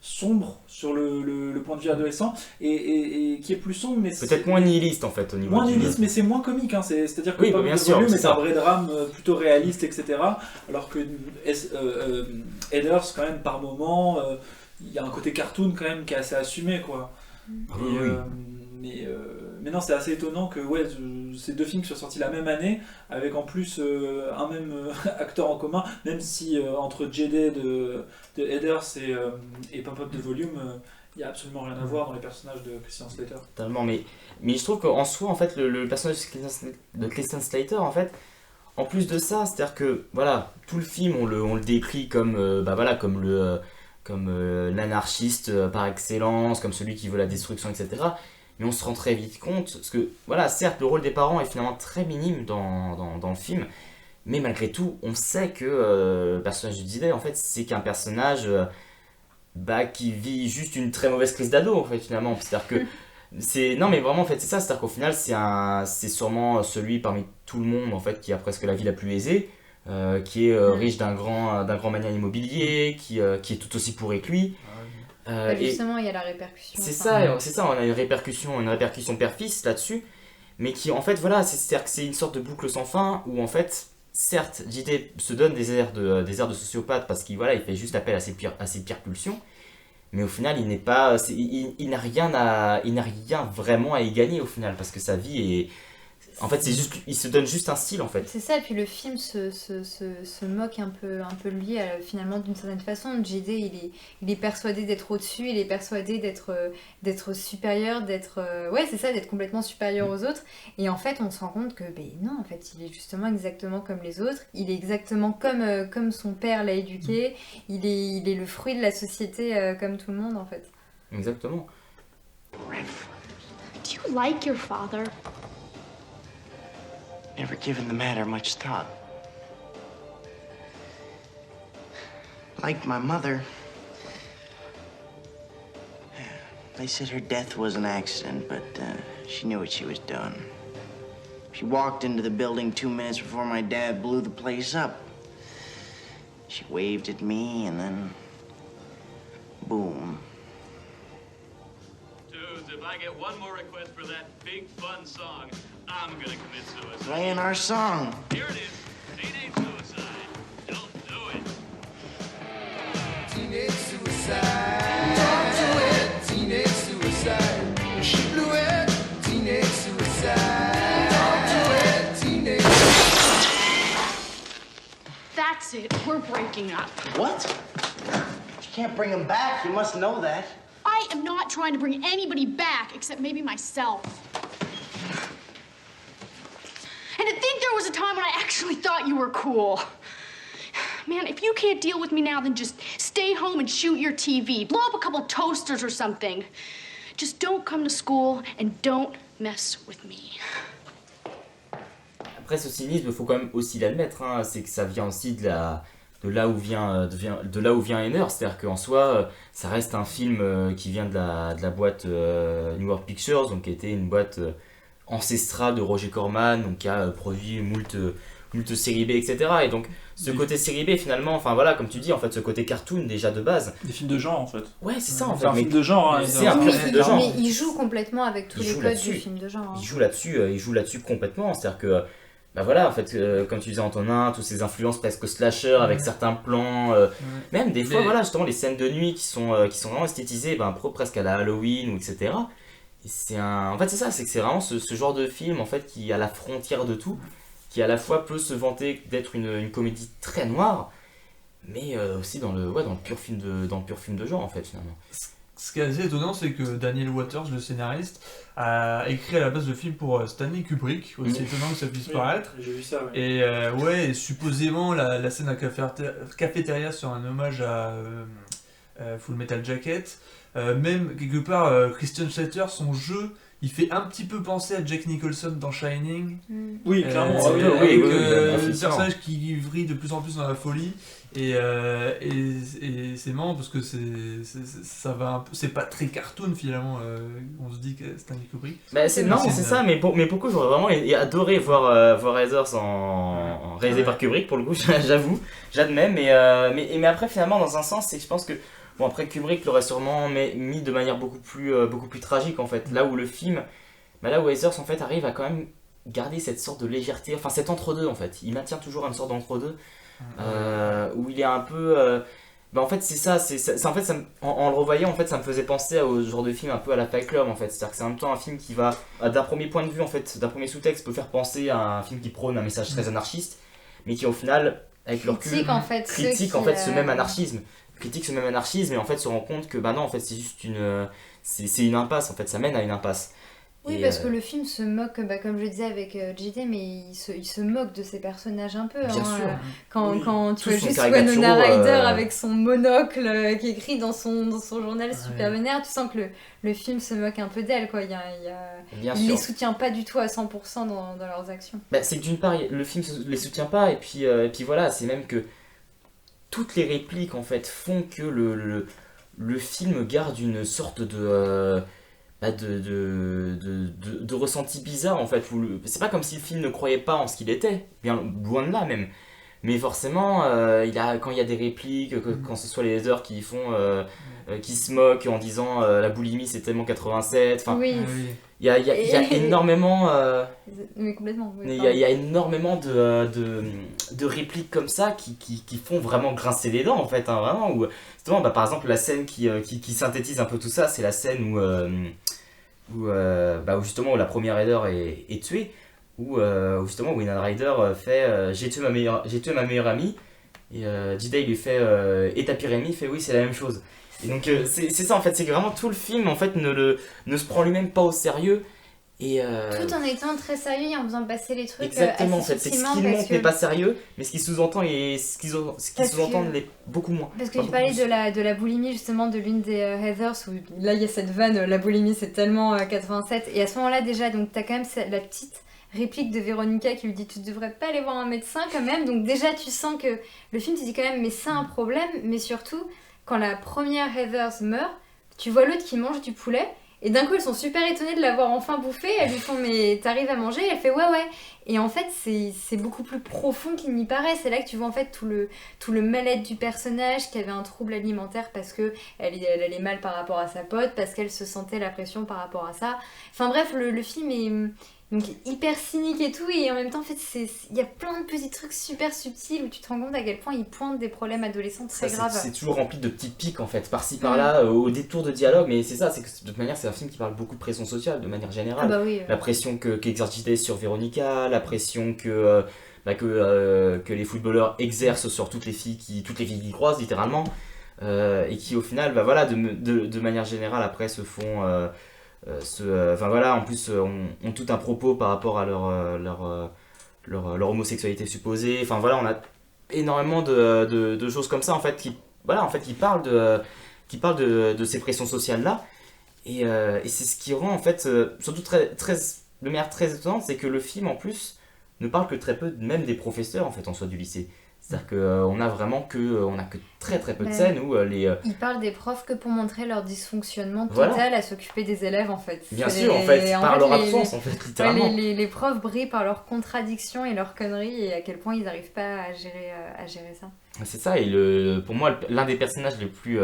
sombre sur le point de vue adolescent, et qui est plus sombre, mais peut-être moins nihiliste, en fait, au niveau moins nihiliste, mais c'est moins comique, hein. C'est-à-dire que oui, bien sûr, c'est un vrai drame plutôt réaliste, etc. Alors que Heathers, quand même, par moment, il y a un côté cartoon, quand même, qui est assez assumé, quoi. Mais non, c'est assez étonnant que ces deux films qui soient sortis la même année, avec en plus un même acteur en commun, même si entre JD de Heathers et Pop-Up the Volume, il n'y a absolument rien à voir dans les personnages de Christian Slater. Totalement, mais je trouve qu'en soi, en fait, le personnage de Christian Slater, en fait, en plus de ça, c'est-à-dire que, voilà, tout le film, on le décrit comme, comme l'anarchiste par excellence, comme celui qui veut la destruction, etc. Mais on se rend très vite compte, parce que, voilà, certes, le rôle des parents est finalement très minime dans le film, mais malgré tout, on sait que le personnage de Disney, en fait, c'est qu'un personnage qui vit juste une très mauvaise crise d'ado, en fait, finalement. C'est-à-dire que, non, mais vraiment, en fait, c'est ça, c'est-à-dire qu'au final, c'est sûrement celui parmi tout le monde, en fait, qui a presque la vie la plus aisée, qui est riche d'un grand mania immobilier, qui est tout aussi pourri que lui. Justement, il y a la répercussion. C'est ça, on a une répercussion père-fils là-dessus, mais qui, en fait, voilà, c'est-à-dire que c'est une sorte de boucle sans fin, où, en fait, certes, JD se donne des airs de sociopathe, parce qu'il il fait juste appel à ses pires pulsions, mais au final, il n'a rien vraiment à y gagner, au final, parce que sa vie En fait, c'est juste, il se donne juste un style en fait. C'est ça, et puis le film se moque un peu de lui finalement d'une certaine façon. JD il est persuadé d'être au-dessus, il est persuadé d'être supérieur, d'être complètement supérieur aux autres. Et en fait on se rend compte que non, en fait il est justement exactement comme les autres, il est exactement comme son père l'a éduqué, il est le fruit de la société comme tout le monde en fait. Exactement. Do you like your father? Never given the matter much thought. Like my mother, they said her death was an accident, but she knew what she was doing. She walked into the building 2 minutes before my dad blew the place up. She waved at me and then, boom. Dudes, if I get one more request for that big fun song, I'm gonna commit suicide. Playing our song. Here it is. Teenage suicide. Don't do it. Teenage suicide. Don't do it. Teenage suicide. She blew it. Teenage suicide. Don't do it. Teenage. That's it. We're breaking up. What? You can't bring him back. You must know that. I am not trying to bring anybody back except maybe myself. And to think there was a time when I actually thought you were cool. Man, if you can't deal with me now, then just stay home and shoot your TV. Blow up a couple toasters or something. Just don't come to school and don't mess with me. Après, ce cynisme, il faut quand même aussi l'admettre, hein, c'est que ça vient aussi de là où vient Henner, c'est-à-dire qu'en soi, ça reste un film qui vient de la boîte New World Pictures, donc qui était une boîte ancestrale de Roger Corman, donc qui a produit moult séries B, etc. Et donc ce côté série B finalement, enfin voilà, comme tu dis, en fait, ce côté cartoon déjà de base. Des films de genre en fait. Ouais, c'est ça en fait. C'est un film de genre. Hein, c'est un pur film de genre. Mais il joue complètement avec tous les codes du film de genre. Il joue là-dessus complètement, c'est-à-dire que bah voilà, en fait, comme tu disais Antonin, toutes ces influences presque slasher avec certains plans, même des fois, voilà, justement, les scènes de nuit qui sont vraiment esthétisées, presque à la Halloween, ou etc. Et en fait, c'est ça, c'est que c'est vraiment ce genre de film, en fait, qui est à la frontière de tout, qui à la fois peut se vanter d'être une comédie très noire, mais aussi dans le pur film de genre, en fait, finalement. Ce qui est assez étonnant, c'est que Daniel Waters, le scénariste, a écrit à la base le film pour Stanley Kubrick, aussi étonnant que ça puisse paraître. J'ai vu ça, ouais. Et supposément la scène à cafétéria sur un hommage à Full Metal Jacket. Même quelque part, Christian Slater, son jeu, il fait un petit peu penser à Jack Nicholson dans Shining. Oui, clairement. Avec un personnage qui vrille de plus en plus dans la folie. Et c'est marrant parce que ça va un peu, c'est pas très cartoon finalement. On se dit que c'est un Kubrick. C'est ça, mais pourquoi j'aurais vraiment adoré voir Heathers en réalisé par Kubrick pour le coup, j'admets, mais après finalement dans un sens c'est que je pense que bon, après Kubrick l'aurait sûrement mis de manière beaucoup plus tragique en fait. Là où le film, là où Heathers en fait arrive à quand même garder cette sorte de légèreté, enfin cet entre-deux en fait. Il maintient toujours une sorte d'entre-deux où il est un peu. En fait c'est ça, en fait, en le revoyant en fait ça me faisait penser au genre de film un peu à la Fight Club en fait. C'est-à-dire que c'est en même temps un film qui va, d'un premier point de vue en fait, d'un premier sous-texte peut faire penser à un film qui prône un message très anarchiste, mais qui au final, avec le recul, critique en fait ce même anarchisme. Critique ce même anarchisme et en fait se rend compte que non en fait c'est juste c'est une impasse en fait, ça mène à une impasse. Oui, parce que le film se moque, comme je le disais avec JD, mais il se moque de ses personnages un peu. Bien sûr. Quand tu vois juste Winona Ryder avec son monocle qui écrit dans son journal super vénère, tu sens que le film se moque un peu d'elle, quoi. Il les soutient pas du tout à 100% dans leurs actions. C'est que d'une part, le film les soutient pas, et puis voilà, c'est même que toutes les répliques en fait font que le film garde une sorte de ressenti bizarre en fait. C'est pas comme si le film ne croyait pas en ce qu'il était, bien loin de là même. Mais forcément, quand il y a des répliques, quand ce soit les Heathers qui se moquent en disant la boulimie c'est tellement 87. Enfin, il y a énormément. Mais complètement. Il y a énormément de répliques comme ça qui font vraiment grincer les dents en fait, hein, vraiment. Où, justement, par exemple, la scène qui synthétise un peu tout ça, c'est la scène où justement où la première Heather est tuée. où justement Winona Ryder fait j'ai tué ma meilleure amie, et J-Day lui fait et ta pire ennemie, il fait oui, c'est la même chose. Et donc c'est ça en fait, c'est que vraiment tout le film en fait ne se prend lui-même pas au sérieux. Et tout en étant très sérieux et en faisant passer les trucs exactement, en assez fait, c'est ce subtilement, qu'il parce montre que- n'est pas sérieux, mais ce qu'il sous-entend et ce qu'il Parce sous-entend que- l'est beaucoup moins. Parce que Pas tu beaucoup parlais plus. de la boulimie justement de l'une des Heathers, où là il y a cette vanne, la boulimie c'est tellement 87, et à ce moment-là déjà, donc t'as quand même la petite réplique de Véronica qui lui dit tu devrais pas aller voir un médecin quand même, donc déjà tu sens que le film te dit quand même mais c'est un problème, mais surtout quand la première Heathers meurt, tu vois l'autre qui mange du poulet. Et d'un coup, elles sont super étonnées de l'avoir enfin bouffé. Elles lui font mais t'arrives à manger? Elle fait ouais. Et en fait, c'est beaucoup plus profond qu'il n'y paraît. C'est là que tu vois en fait tout le mal-être du personnage qui avait un trouble alimentaire parce que elle allait mal par rapport à sa pote, parce qu'elle se sentait la pression par rapport à ça. Enfin bref, le film est donc hyper cynique et tout, et en même temps en fait il y a plein de petits trucs super subtils où tu te rends compte à quel point il pointe des problèmes adolescents très Ça, graves. c'est toujours rempli de petites piques en fait, par-ci par-là, au détour de dialogue, mais c'est ça, c'est que de toute manière c'est un film qui parle beaucoup de pression sociale de manière générale. Ah bah oui, La pression qu'exerce J.D. sur Véronica, la pression que les footballeurs exercent sur toutes les filles qui croisent littéralement, et qui au final de manière générale après se font en plus ont tout un propos par rapport à leur homosexualité supposée. Enfin voilà, on a énormément de choses comme ça en fait qui parlent de ces pressions sociales là, et c'est ce qui rend en fait surtout de manière très étonnante, c'est que le film en plus ne parle que très peu même des professeurs en fait en soi du lycée. C'est-à-dire qu'on a vraiment que très peu de scènes où les Ils parlent des profs que pour montrer leur dysfonctionnement Voilà. total à s'occuper des élèves en fait. Bien C'est sûr, en fait, par leur absence, en fait, littéralement. Les profs brillent par leurs contradictions et leurs conneries, et à quel point ils n'arrivent pas à gérer ça. c'est ça, et pour moi l'un des personnages les plus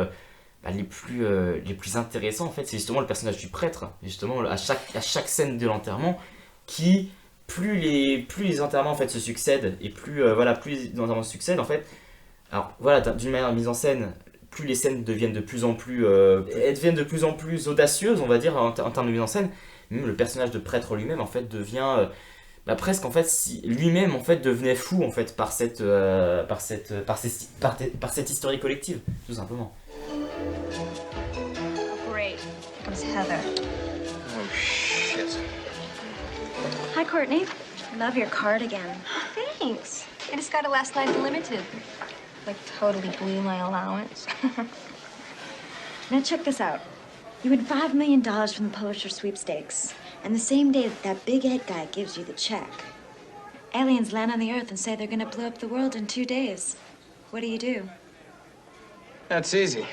intéressants en fait, c'est justement le personnage du prêtre, justement à chaque scène de l'enterrement, qui plus les enterrements en fait se succèdent, et plus les enterrements se succèdent en fait. Alors voilà, d'une manière mise en scène, plus les scènes deviennent de plus en plus audacieuses, on va dire en termes de mise en scène. Même le personnage de prêtre lui-même en fait devient presque en fait si lui-même en fait devenait fou en fait par cette historie collective, tout simplement. Great. Here comes Heather. Oh, shit. Hi, Courtney. Love your cardigan. Thanks. I just got it last night at the Limited. Like, totally blew my allowance. Now, check this out. You win $5 million from the Pulitzer sweepstakes, and the same day that big Ed guy gives you the check, aliens land on the Earth and say they're gonna blow up the world in 2 days. What do? That's easy.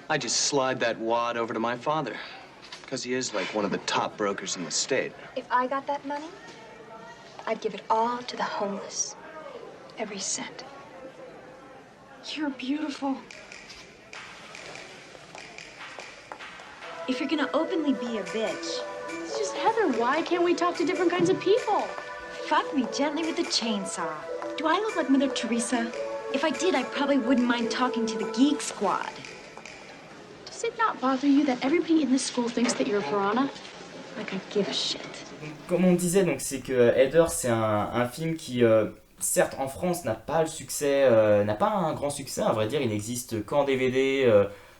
I just slide that wad over to my father, because he is like one of the top brokers in the state. If I got that money, I'd give it all to the homeless. Every cent. You're beautiful. If you're gonna openly be a bitch, It's just Heather. Why can't we talk to different kinds of people? fuck me gently with a chainsaw. Do I look like Mother Teresa? If I did, I probably wouldn't mind talking to the Geek Squad. Does it not bother you that everybody in this school thinks that you're a piranha? Like I give a shit. Comme on disait, donc c'est que Heather, c'est un film qui, certes en France, n'a pas le succès, n'a pas un grand succès, à vrai dire, il n'existe qu'en DVD,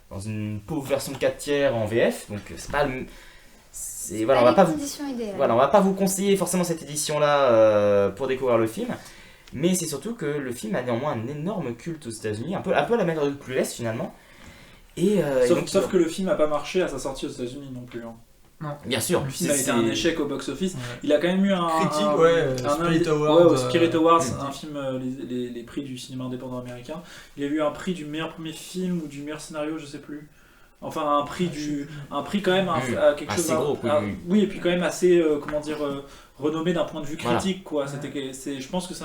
dans une pauvre version de 4/3 en VF, donc c'est pas le... Voilà, on va pas on va pas vous conseiller forcément cette édition-là pour découvrir le film, mais c'est surtout que le film a néanmoins un énorme culte aux États-Unis, un peu à la manière de Clueless finalement. Sauf que le film n'a pas marché à sa sortie aux États-Unis non plus. Hein. Non. Bien sûr. Le film a été un échec au box-office. Ouais. Il a quand même eu Spirit Awards, Spirit Awards, un film, les prix du cinéma indépendant américain. Il a eu un prix du meilleur premier film ou du meilleur scénario, je sais plus. Enfin, un prix quand même à quelque chose. Gros, oui, et puis quand même assez, renommé d'un point de vue critique, quoi. Je pense que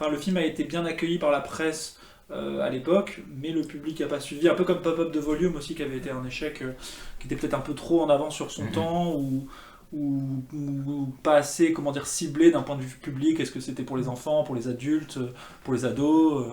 le film a été bien accueilli par la presse. À l'époque, mais le public n'a pas suivi, un peu comme Pop-Up de Volume aussi, qui avait été un échec, qui était peut-être un peu trop en avance sur son temps, ou pas assez, ciblé d'un point de vue public. Est-ce que c'était pour les enfants, pour les adultes, pour les ados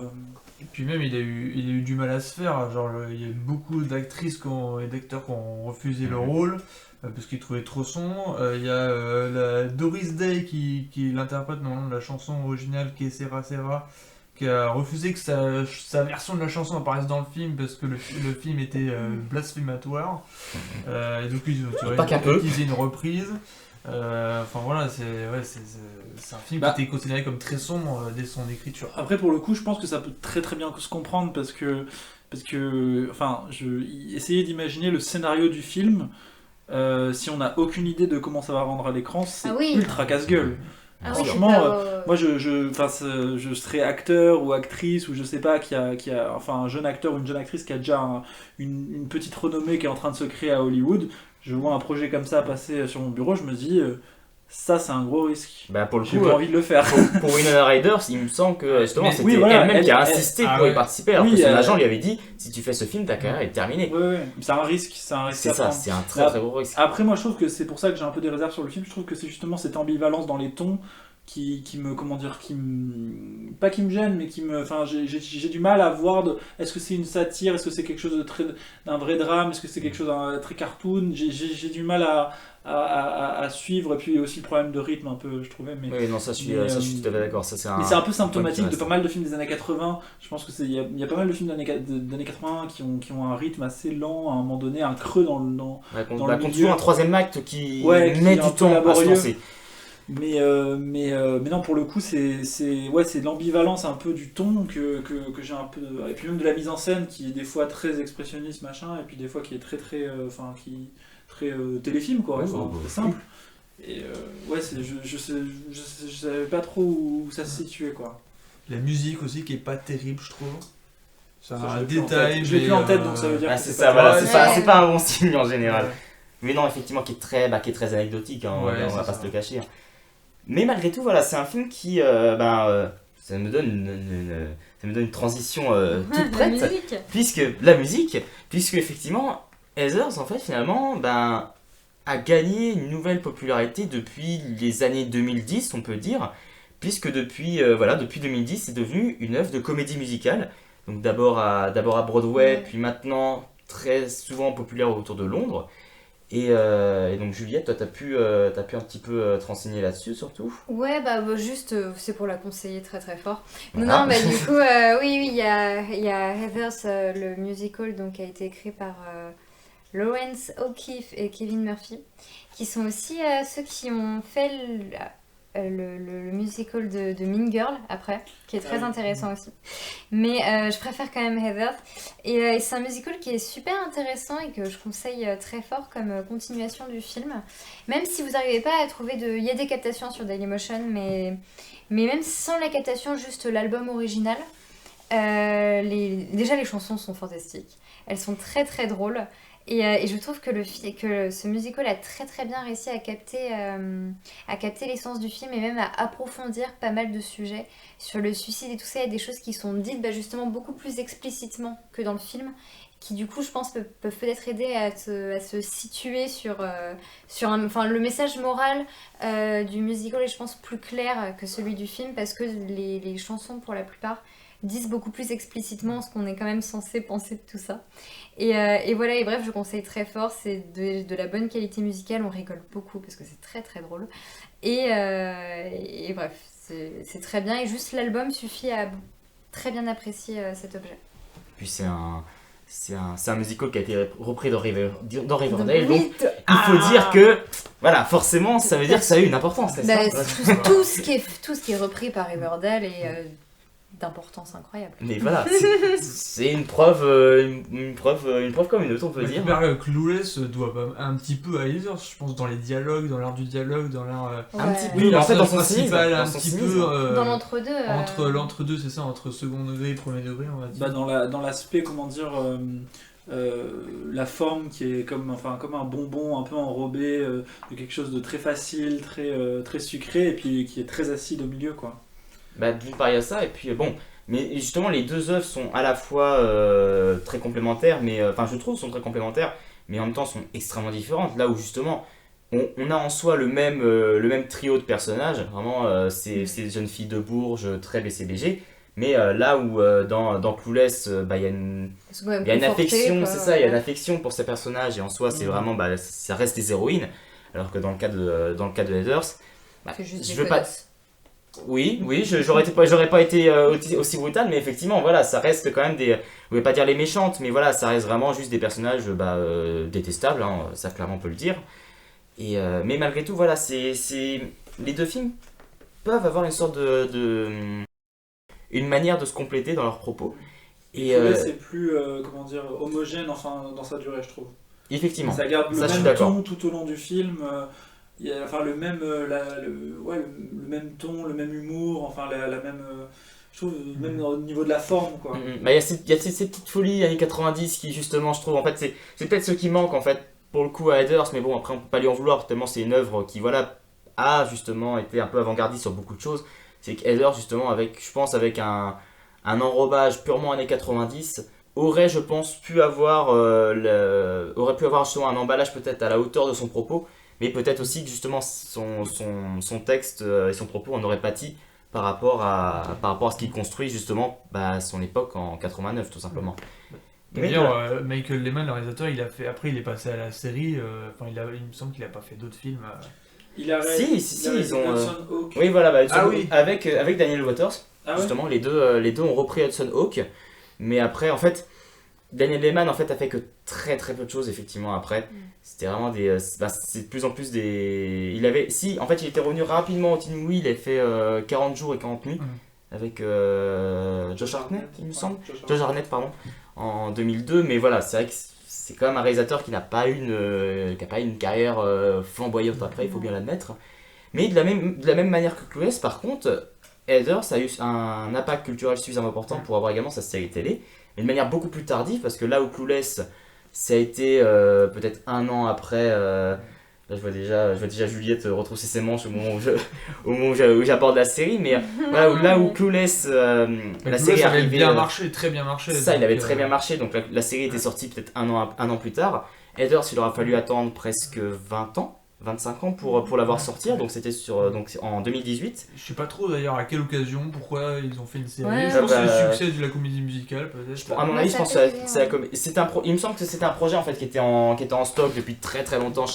Et puis même, il a eu du mal à se faire. Genre, il y a eu beaucoup d'actrices et d'acteurs qui ont refusé le rôle parce qu'ils trouvaient trop sombre. Il y a la Doris Day qui l'interprète dans la chanson originale qui est Serra Serra, qui a refusé que sa version de la chanson apparaisse dans le film parce que le film était blasphématoire. Et donc ils ont utilisé une reprise. Enfin voilà, c'est un film qui était considéré comme très sombre dès son écriture. Après, pour le coup, je pense que ça peut très très bien se comprendre parce que enfin, essayer d'imaginer le scénario du film, si on n'a aucune idée de comment ça va rendre à l'écran, c'est ultra casse-gueule. Franchement, moi je serais acteur ou actrice ou je sais pas, enfin un jeune acteur ou une jeune actrice qui a déjà une petite renommée qui est en train de se créer à Hollywood. Je vois un projet comme ça passer sur mon bureau, je me dis ça c'est un gros risque. Bah pour le coup, j'ai pas envie de le faire. Pour Winona Ryder, il me semble que justement c'était elle-même qui a insisté pour y participer. Alors que son agent lui avait dit si tu fais ce film, ta carrière est terminée. Oui. C'est un risque, c'est ça, c'est un très très gros risque. Après moi je trouve que c'est pour ça que j'ai un peu des réserves sur le film. Je trouve que c'est justement cette ambivalence dans les tons qui me pas qui me gêne, mais enfin j'ai du mal à voir est-ce que c'est une satire, est-ce que c'est quelque chose d'un vrai drame, est-ce que c'est quelque chose d'un très cartoon. J'ai du mal à suivre, et puis aussi le problème de rythme un peu, je trouvais. Oui, non, ça je suis tout à fait d'accord. Mais c'est un peu symptomatique de pas mal de films des années 80. Je pense que il y a pas mal de films d'années 80 qui ont un rythme assez lent, à un moment donné, un creux dans le milieu. Un troisième acte qui met du temps à se lancer. Mais non, pour le coup, c'est de l'ambivalence un peu du ton que j'ai un peu, et puis même de la mise en scène qui est des fois très expressionniste machin, et puis des fois qui est très téléfilm quoi, très simple. Et je savais pas trop où ça se situait quoi. La musique aussi qui est pas terrible, je trouve. C'est un détail. Je l'ai plus en tête, donc ça veut dire que c'est ça. Voilà, c'est pas un bon signe en général. Mais non, effectivement, qui est très anecdotique. Hein, on va pas se le cacher. Hein. Mais malgré tout, voilà, c'est un film qui, ça me donne une transition toute prête, la musique, puisque effectivement, Heathers, en fait, finalement, a gagné une nouvelle popularité depuis les années 2010, on peut dire, puisque depuis 2010, c'est devenu une œuvre de comédie musicale, donc d'abord à Broadway, puis maintenant très souvent populaire autour de Londres. Et donc Juliette, toi t'as pu un petit peu te renseigner là-dessus surtout. Ouais, juste c'est pour la conseiller très très fort. Voilà. Non, du coup oui, il y a Heathers, le musical donc qui a été écrit par Lawrence O'Keefe et Kevin Murphy, qui sont aussi ceux qui ont fait le musical de Mean Girl après, qui est très intéressant aussi. Mais je préfère quand même Heathers. Et c'est un musical qui est super intéressant et que je conseille très fort comme continuation du film. Même si vous n'arrivez pas à trouver il y a des captations sur Dailymotion, mais même sans la captation, juste l'album original, déjà les chansons sont fantastiques. Elles sont très très drôles. Et je trouve que ce musical a très très bien réussi à capter l'essence du film et même à approfondir pas mal de sujets sur le suicide et tout ça. Il y a des choses qui sont dites justement beaucoup plus explicitement que dans le film, qui du coup je pense peuvent peut-être aider à se situer sur le message moral du musical est je pense plus clair que celui du film, parce que les chansons pour la plupart disent beaucoup plus explicitement ce qu'on est quand même censé penser de tout ça. Et voilà, et bref, je conseille très fort, c'est de la bonne qualité musicale, on rigole beaucoup parce que c'est très très drôle. Et bref, c'est très bien, et juste l'album suffit à très bien apprécier cet objet. Puis c'est un musical qui a été repris dans Riverdale, donc il faut dire que, voilà, forcément, ça veut dire que ça a eu une importance. Tout ce qui est repris par Riverdale est d'importance incroyable. Mais voilà, c'est une preuve comme une autre, on peut dire. Clueless doit un petit peu à Heathers, je pense, dans les dialogues, dans l'art du dialogue, dans l'art... Un petit peu, en fait, dans son principal, un petit peu... dans l'entre-deux. Entre l'entre-deux, c'est ça, entre second degré et premier degré, on va dire. Dans l'aspect, comment dire... la forme qui est comme un bonbon un peu enrobé de quelque chose de très facile, très sucré, et puis qui est très acide au milieu, quoi. D'une part il y a ça, et puis mais justement les deux œuvres sont à la fois très complémentaires, je trouve sont très complémentaires, mais en même temps sont extrêmement différentes. Là où justement on a en soi le même trio de personnages, vraiment ces jeunes filles de Bourges, très BCBG, Mais là où dans Clueless, il y a une Ils sont quand même il y a une confortés, affection, quoi, c'est ça, il y a une ouais. affection pour ces personnages et en soi c'est vraiment ça reste des héroïnes, alors que dans le cas de Heathers, C'est juste je des veux pas. connasses. Oui, j'aurais pas été aussi brutal, mais effectivement voilà, ça reste quand même des, je vais pas dire les méchantes, mais voilà, ça reste vraiment juste des personnages détestables, hein, ça clairement on peut le dire. Et mais malgré tout voilà, c'est les deux films peuvent avoir une sorte une manière de se compléter dans leurs propos. Et c'est plus comment dire, homogène dans sa durée, je trouve. Effectivement. Ça garde Ça, je suis le même d'accord. ton tout au long du film. Il y a le même le même ton, le même humour, enfin la même je trouve même au niveau de la forme quoi. Il y a ces petites folies années 90 qui justement je trouve en fait c'est peut-être ce qui manque en fait pour le coup à Heathers, mais bon après on peut pas lui en vouloir tellement c'est une œuvre qui voilà a justement été un peu avant-gardiste sur beaucoup de choses. C'est que Heathers justement avec je pense avec un enrobage purement années 90 aurait je pense pu avoir aurait pu avoir justement un emballage peut-être à la hauteur de son propos, mais peut-être aussi que justement son texte et son propos en auraient pâti par rapport à ce qu'il construit justement à son époque en 89 tout simplement. D'ailleurs, Michael Lehmann, le réalisateur, après il est passé à la série, il me semble qu'il a pas fait d'autres films. Il a Si, ils ont. Hudson Hawk. Oui, voilà, Ah oui. avec Daniel Waters, Ah justement, les deux ont repris Hudson Hawk, mais après, en fait, Daniel Lehmann en fait a fait que très très peu de choses effectivement après. C'était vraiment c'est de plus en plus des. Il était revenu rapidement au Teen Movie, il a fait 40 jours et 40 nuits avec Josh Hartnett, il me semble. Josh Hartnett, pardon, en 2002, mais voilà, c'est vrai que c'est quand même un réalisateur qui n'a pas eu une carrière flamboyante après, il faut bien l'admettre. Mais de la même manière que Clueless, par contre, Heathers a eu un impact culturel suffisamment important pour avoir également sa série télé, mais de manière beaucoup plus tardive, parce que là où Clueless, ça a été peut-être un an après. Là, je vois déjà Juliette retrousser ses manches au moment où j'aborde la série, mais voilà, là où Clueless, la série avait arrivait, bien marché, très bien marché. ça, il donc, avait très bien marché, donc la série était sortie peut-être un an plus tard. Heathers, il aura fallu attendre presque 20 ans, 25 ans pour l'avoir sortir, donc c'était en 2018. Je sais pas trop d'ailleurs à quelle occasion, pourquoi ils ont fait une série. Ouais. Je pense que c'est le succès de la comédie musicale peut-être. À mon avis, je pense que c'est la comédie. Il me semble que c'était un projet en fait qui était en stock depuis très très longtemps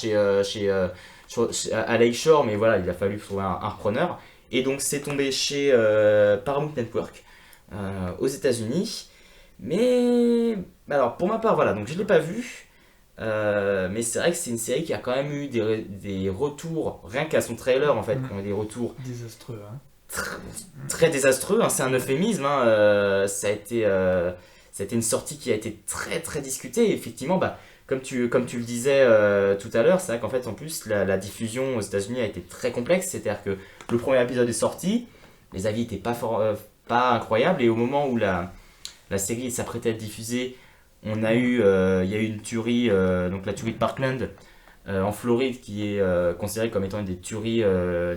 à Lakeshore, mais voilà, il a fallu trouver un repreneur. Et donc c'est tombé chez Paramount Network aux États-Unis. Mais alors pour ma part, voilà, donc je l'ai pas vu. Mais c'est vrai que c'est une série qui a quand même eu des retours, rien qu'à son trailer en fait, qui ont eu des retours désastreux. Très désastreux, hein, c'est un euphémisme. Ça a été une sortie qui a été très très discutée. Et effectivement, comme tu le disais tout à l'heure, c'est vrai qu'en fait en plus la diffusion aux États-Unis a été très complexe. C'est-à-dire que le premier épisode est sorti, les avis n'étaient pas incroyables, et au moment où la série s'apprêtait à être diffusée, il y a eu une tuerie, donc la tuerie de Parkland en Floride, qui est considérée comme étant une des tueries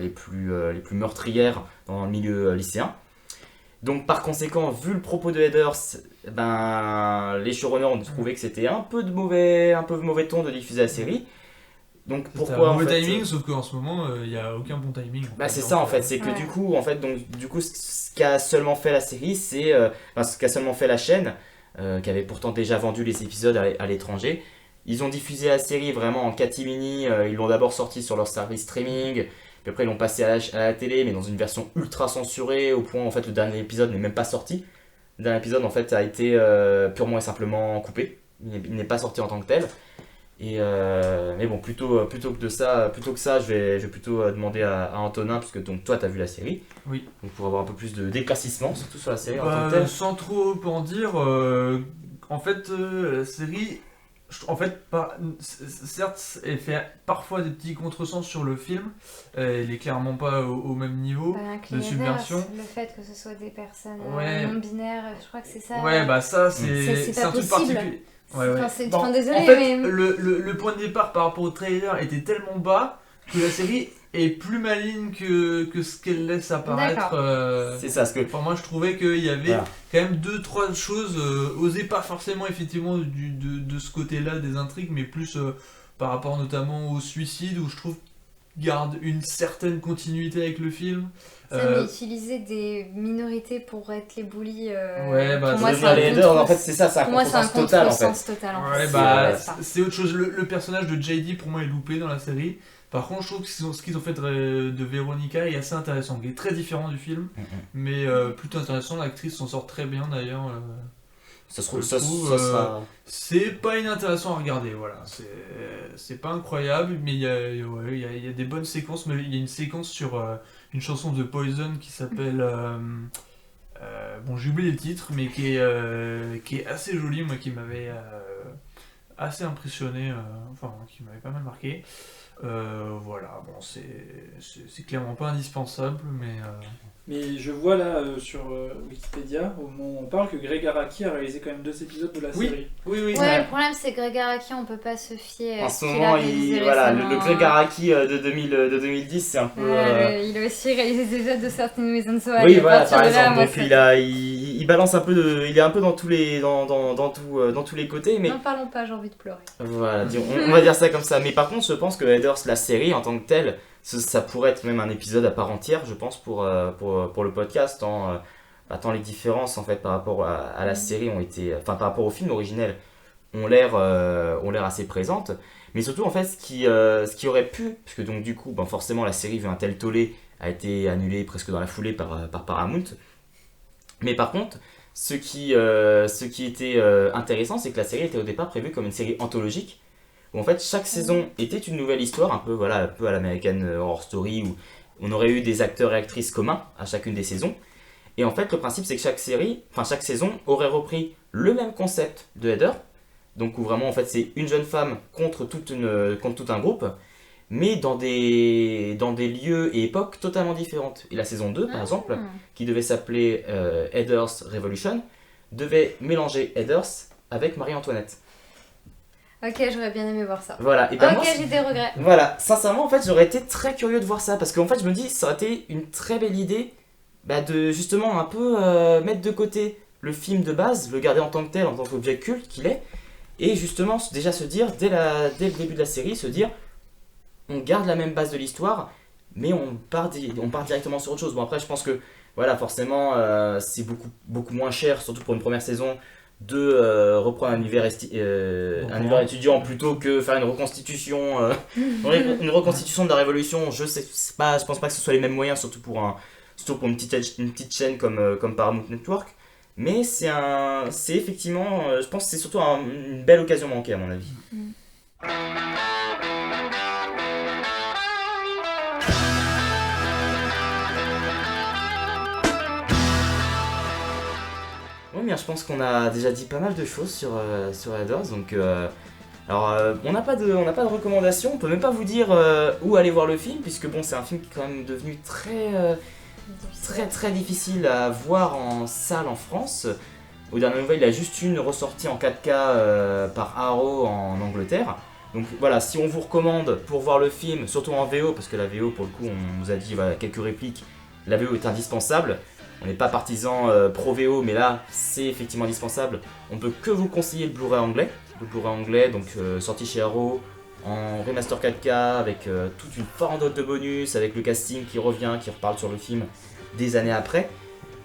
les plus meurtrières dans le milieu lycéen. Donc par conséquent, vu le propos de Heathers, les showrunners ont trouvé que c'était un peu de mauvais ton de diffuser la série. Donc pourquoi un mauvais timing, sauf qu'en ce moment il n'y a aucun bon timing. C'est ça en fait, c'est que du coup ce qu'a seulement fait la série, ce qu'a seulement fait la chaîne, qui avait pourtant déjà vendu les épisodes à l'étranger. Ils ont diffusé la série vraiment en catimini, ils l'ont d'abord sorti sur leur service streaming, puis après ils l'ont passé à la télé, mais dans une version ultra censurée, au point en fait le dernier épisode n'est même pas sorti. Le dernier épisode en fait a été purement et simplement coupé, il n'est pas sorti en tant que tel. Mais bon, plutôt que ça, je vais plutôt demander à Antonin, parce que donc toi t'as vu la série, oui, donc pour avoir un peu plus d'éclaircissement surtout sur la série en tant que telle. Sans trop en dire, en fait la série, certes elle fait parfois des petits contresens sur le film, elle est clairement pas au même niveau de subversion. Le fait que ce soit des personnes non binaires, je crois que c'est ça. Ouais, ça c'est un truc particulier. Désolé, en fait, mais le point de départ par rapport au trailer était tellement bas que la série est plus maligne que ce qu'elle laisse apparaître. C'est ça, moi je trouvais qu'il y avait quand même 2-3 choses osées, pas forcément effectivement de ce côté-là des intrigues, mais plus par rapport notamment au suicide, où je trouve garde une certaine continuité avec le film. Ça, mais utiliser des minorités pour être les bullies. Ouais, bah, pour moi, c'est les leaders, en fait, c'est ça, c'est un contresens total, en fait. Total, en Ouais, fait. bah, c'est autre chose. Le personnage de JD, pour moi, est loupé dans la série. Par contre, je trouve que ce qu'ils ont fait de Véronica est assez intéressant. Il est très différent du film, mais plutôt intéressant. L'actrice s'en sort très bien, d'ailleurs. Ça se je trouve, trouve, ça sera... c'est pas inintéressant à regarder, voilà. C'est pas incroyable, mais il y a des bonnes séquences. Mais il y a une séquence sur une chanson de Poison qui s'appelle... bon, j'ai oublié le titre, mais qui est assez jolie, moi, qui m'avait assez impressionné, enfin, qui m'avait pas mal marqué. Voilà, bon, c'est clairement pas indispensable, mais... Mais je vois là sur Wikipédia, au moment où on parle, que Greg Araki a réalisé quand même 2 épisodes de la série. Oui. Ouais, le problème c'est que Greg Araki, on peut pas se fier à En ce ce qu'il moment, a réalisé voilà, récemment. le Greg Araki de 2010, c'est un peu... Il a aussi réalisé des épisodes de certaines Reasons Why. Oui, voilà, par exemple, moi, donc il balance un peu de... Il est un peu dans tous les, dans tous les côtés, mais... N'en parlons pas, j'ai envie de pleurer. Voilà, on va dire ça comme ça. Mais par contre, je pense que Heathers, la série, en tant que telle, ça pourrait être même un épisode à part entière, je pense, pour le podcast, tant les différences, en fait, par rapport à la série ont été... Enfin, par rapport au film originel, ont l'air assez présentes. Mais surtout, en fait, ce qui aurait pu... Parce que donc, du coup, forcément, la série, vu un tel tollé, a été annulée presque dans la foulée par Paramount. Mais par contre, ce qui était intéressant, c'est que la série était au départ prévue comme une série anthologique, où en fait chaque saison était une nouvelle histoire, un peu à l'American Horror Story, où on aurait eu des acteurs et actrices communs à chacune des saisons. Et en fait, le principe, c'est que chaque saison aurait repris le même concept de Heather, donc où vraiment en fait c'est une jeune femme contre tout un groupe, mais dans des lieux et époques totalement différentes. Et la saison 2, par exemple, qui devait s'appeler Heather's Revolution, devait mélanger Heather's avec Marie-Antoinette. Ok, j'aurais bien aimé voir ça. Voilà, et moi, j'ai des regrets. Voilà, sincèrement, en fait, j'aurais été très curieux de voir ça, parce qu'en fait, je me dis, ça aurait été une très belle idée de justement un peu mettre de côté le film de base, le garder en tant que tel, en tant qu'objet culte qu'il est, et justement déjà se dire, dès le début de la série, se dire, on garde la même base de l'histoire, mais on part directement sur autre chose. Bon, après, je pense que, voilà, forcément, c'est beaucoup moins cher, surtout pour une première saison, de reprendre un univers étudiant plutôt que faire une reconstitution de la Révolution. Je pense pas que ce soit les mêmes moyens, surtout pour une petite chaîne comme Paramount Network, mais c'est effectivement, je pense que c'est surtout une belle occasion manquée à mon avis. Bon, bien, je pense qu'on a déjà dit pas mal de choses sur Heathers, donc on n'a pas de recommandations, on peut même pas vous dire où aller voir le film, puisque bon, c'est un film qui est quand même devenu très difficile à voir en salle en France. Aux dernières nouvelles, il a juste une ressortie en 4K par Arrow en Angleterre. Donc voilà, si on vous recommande pour voir le film, surtout en VO, parce que la VO, pour le coup, on vous a dit quelques répliques, la VO est indispensable. On n'est pas partisan pro VO, mais là, c'est effectivement indispensable. On peut que vous conseiller le Blu-ray anglais. Le Blu-ray anglais, donc sorti chez Arrow, en remaster 4K, avec toute une farandole de bonus, avec le casting qui revient, qui reparle sur le film des années après.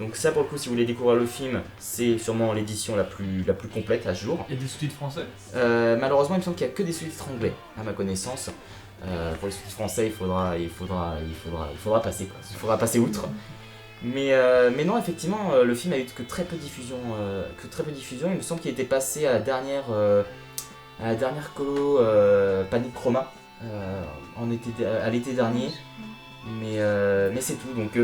Donc ça, pour le coup, si vous voulez découvrir le film, c'est sûrement l'édition la plus complète à ce jour. Il y a des sous-titres français Malheureusement, il me semble qu'il n'y a que des sous-titres anglais, à ma connaissance. Pour les sous-titres français, il faudra passer, quoi. Il faudra passer outre. Mais non, effectivement, le film a eu que très peu de diffusion. Il me semble qu'il était passé à la dernière colo Panic Chroma à l'été dernier. Mais c'est tout. Donc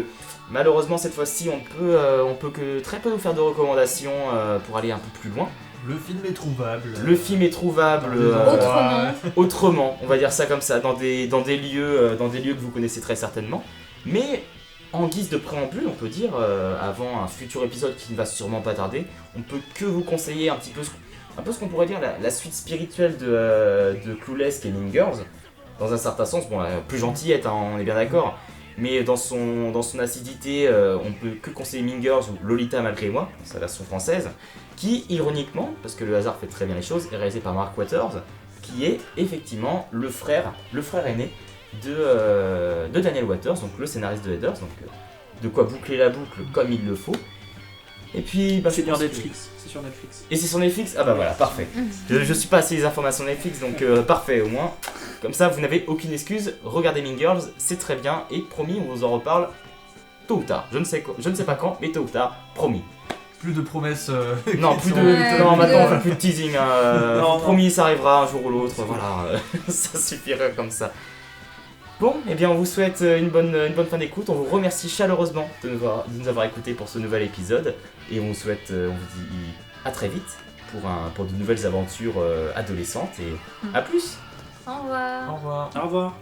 malheureusement cette fois-ci, on peut que très peu vous faire de recommandations pour aller un peu plus loin. Le film est trouvable. Autrement, on va dire ça comme ça, dans des lieux que vous connaissez très certainement. Mais en guise de préambule, on peut dire, avant un futur épisode qui ne va sûrement pas tarder, on peut que vous conseiller un peu ce qu'on pourrait dire la suite spirituelle de Clueless et Mean Girls. Dans un certain sens, bon, plus gentillette, hein, on est bien d'accord, mais dans son acidité, on peut que conseiller Mean Girls ou Lolita malgré moi, sa version française, qui, ironiquement, parce que le hasard fait très bien les choses, est réalisé par Mark Waters, qui est effectivement le frère aîné de Daniel Waters, donc le scénariste de Heathers, donc de quoi boucler la boucle comme il le faut. Et puis, c'est sur Netflix. C'est sur Netflix. Et c'est sur Netflix. Ah bah voilà, parfait. Je suis pas assez les informations Netflix, donc parfait au moins. Comme ça, vous n'avez aucune excuse. Regardez Mean Girls, c'est très bien. Et promis, on vous en reparle tôt ou tard. Je ne sais pas quand, mais tôt ou tard, promis. Plus de promesses. Non, non, maintenant on fait plus de teasing. Promis, ça arrivera un jour ou l'autre. Voilà, ça suffira comme ça. Bon, eh bien on vous souhaite une bonne fin d'écoute. On vous remercie chaleureusement de nous avoir écoutés pour ce nouvel épisode. Et on vous souhaite, on vous dit à très vite pour de nouvelles aventures adolescentes. Et à plus. Au revoir. Au revoir. Au revoir.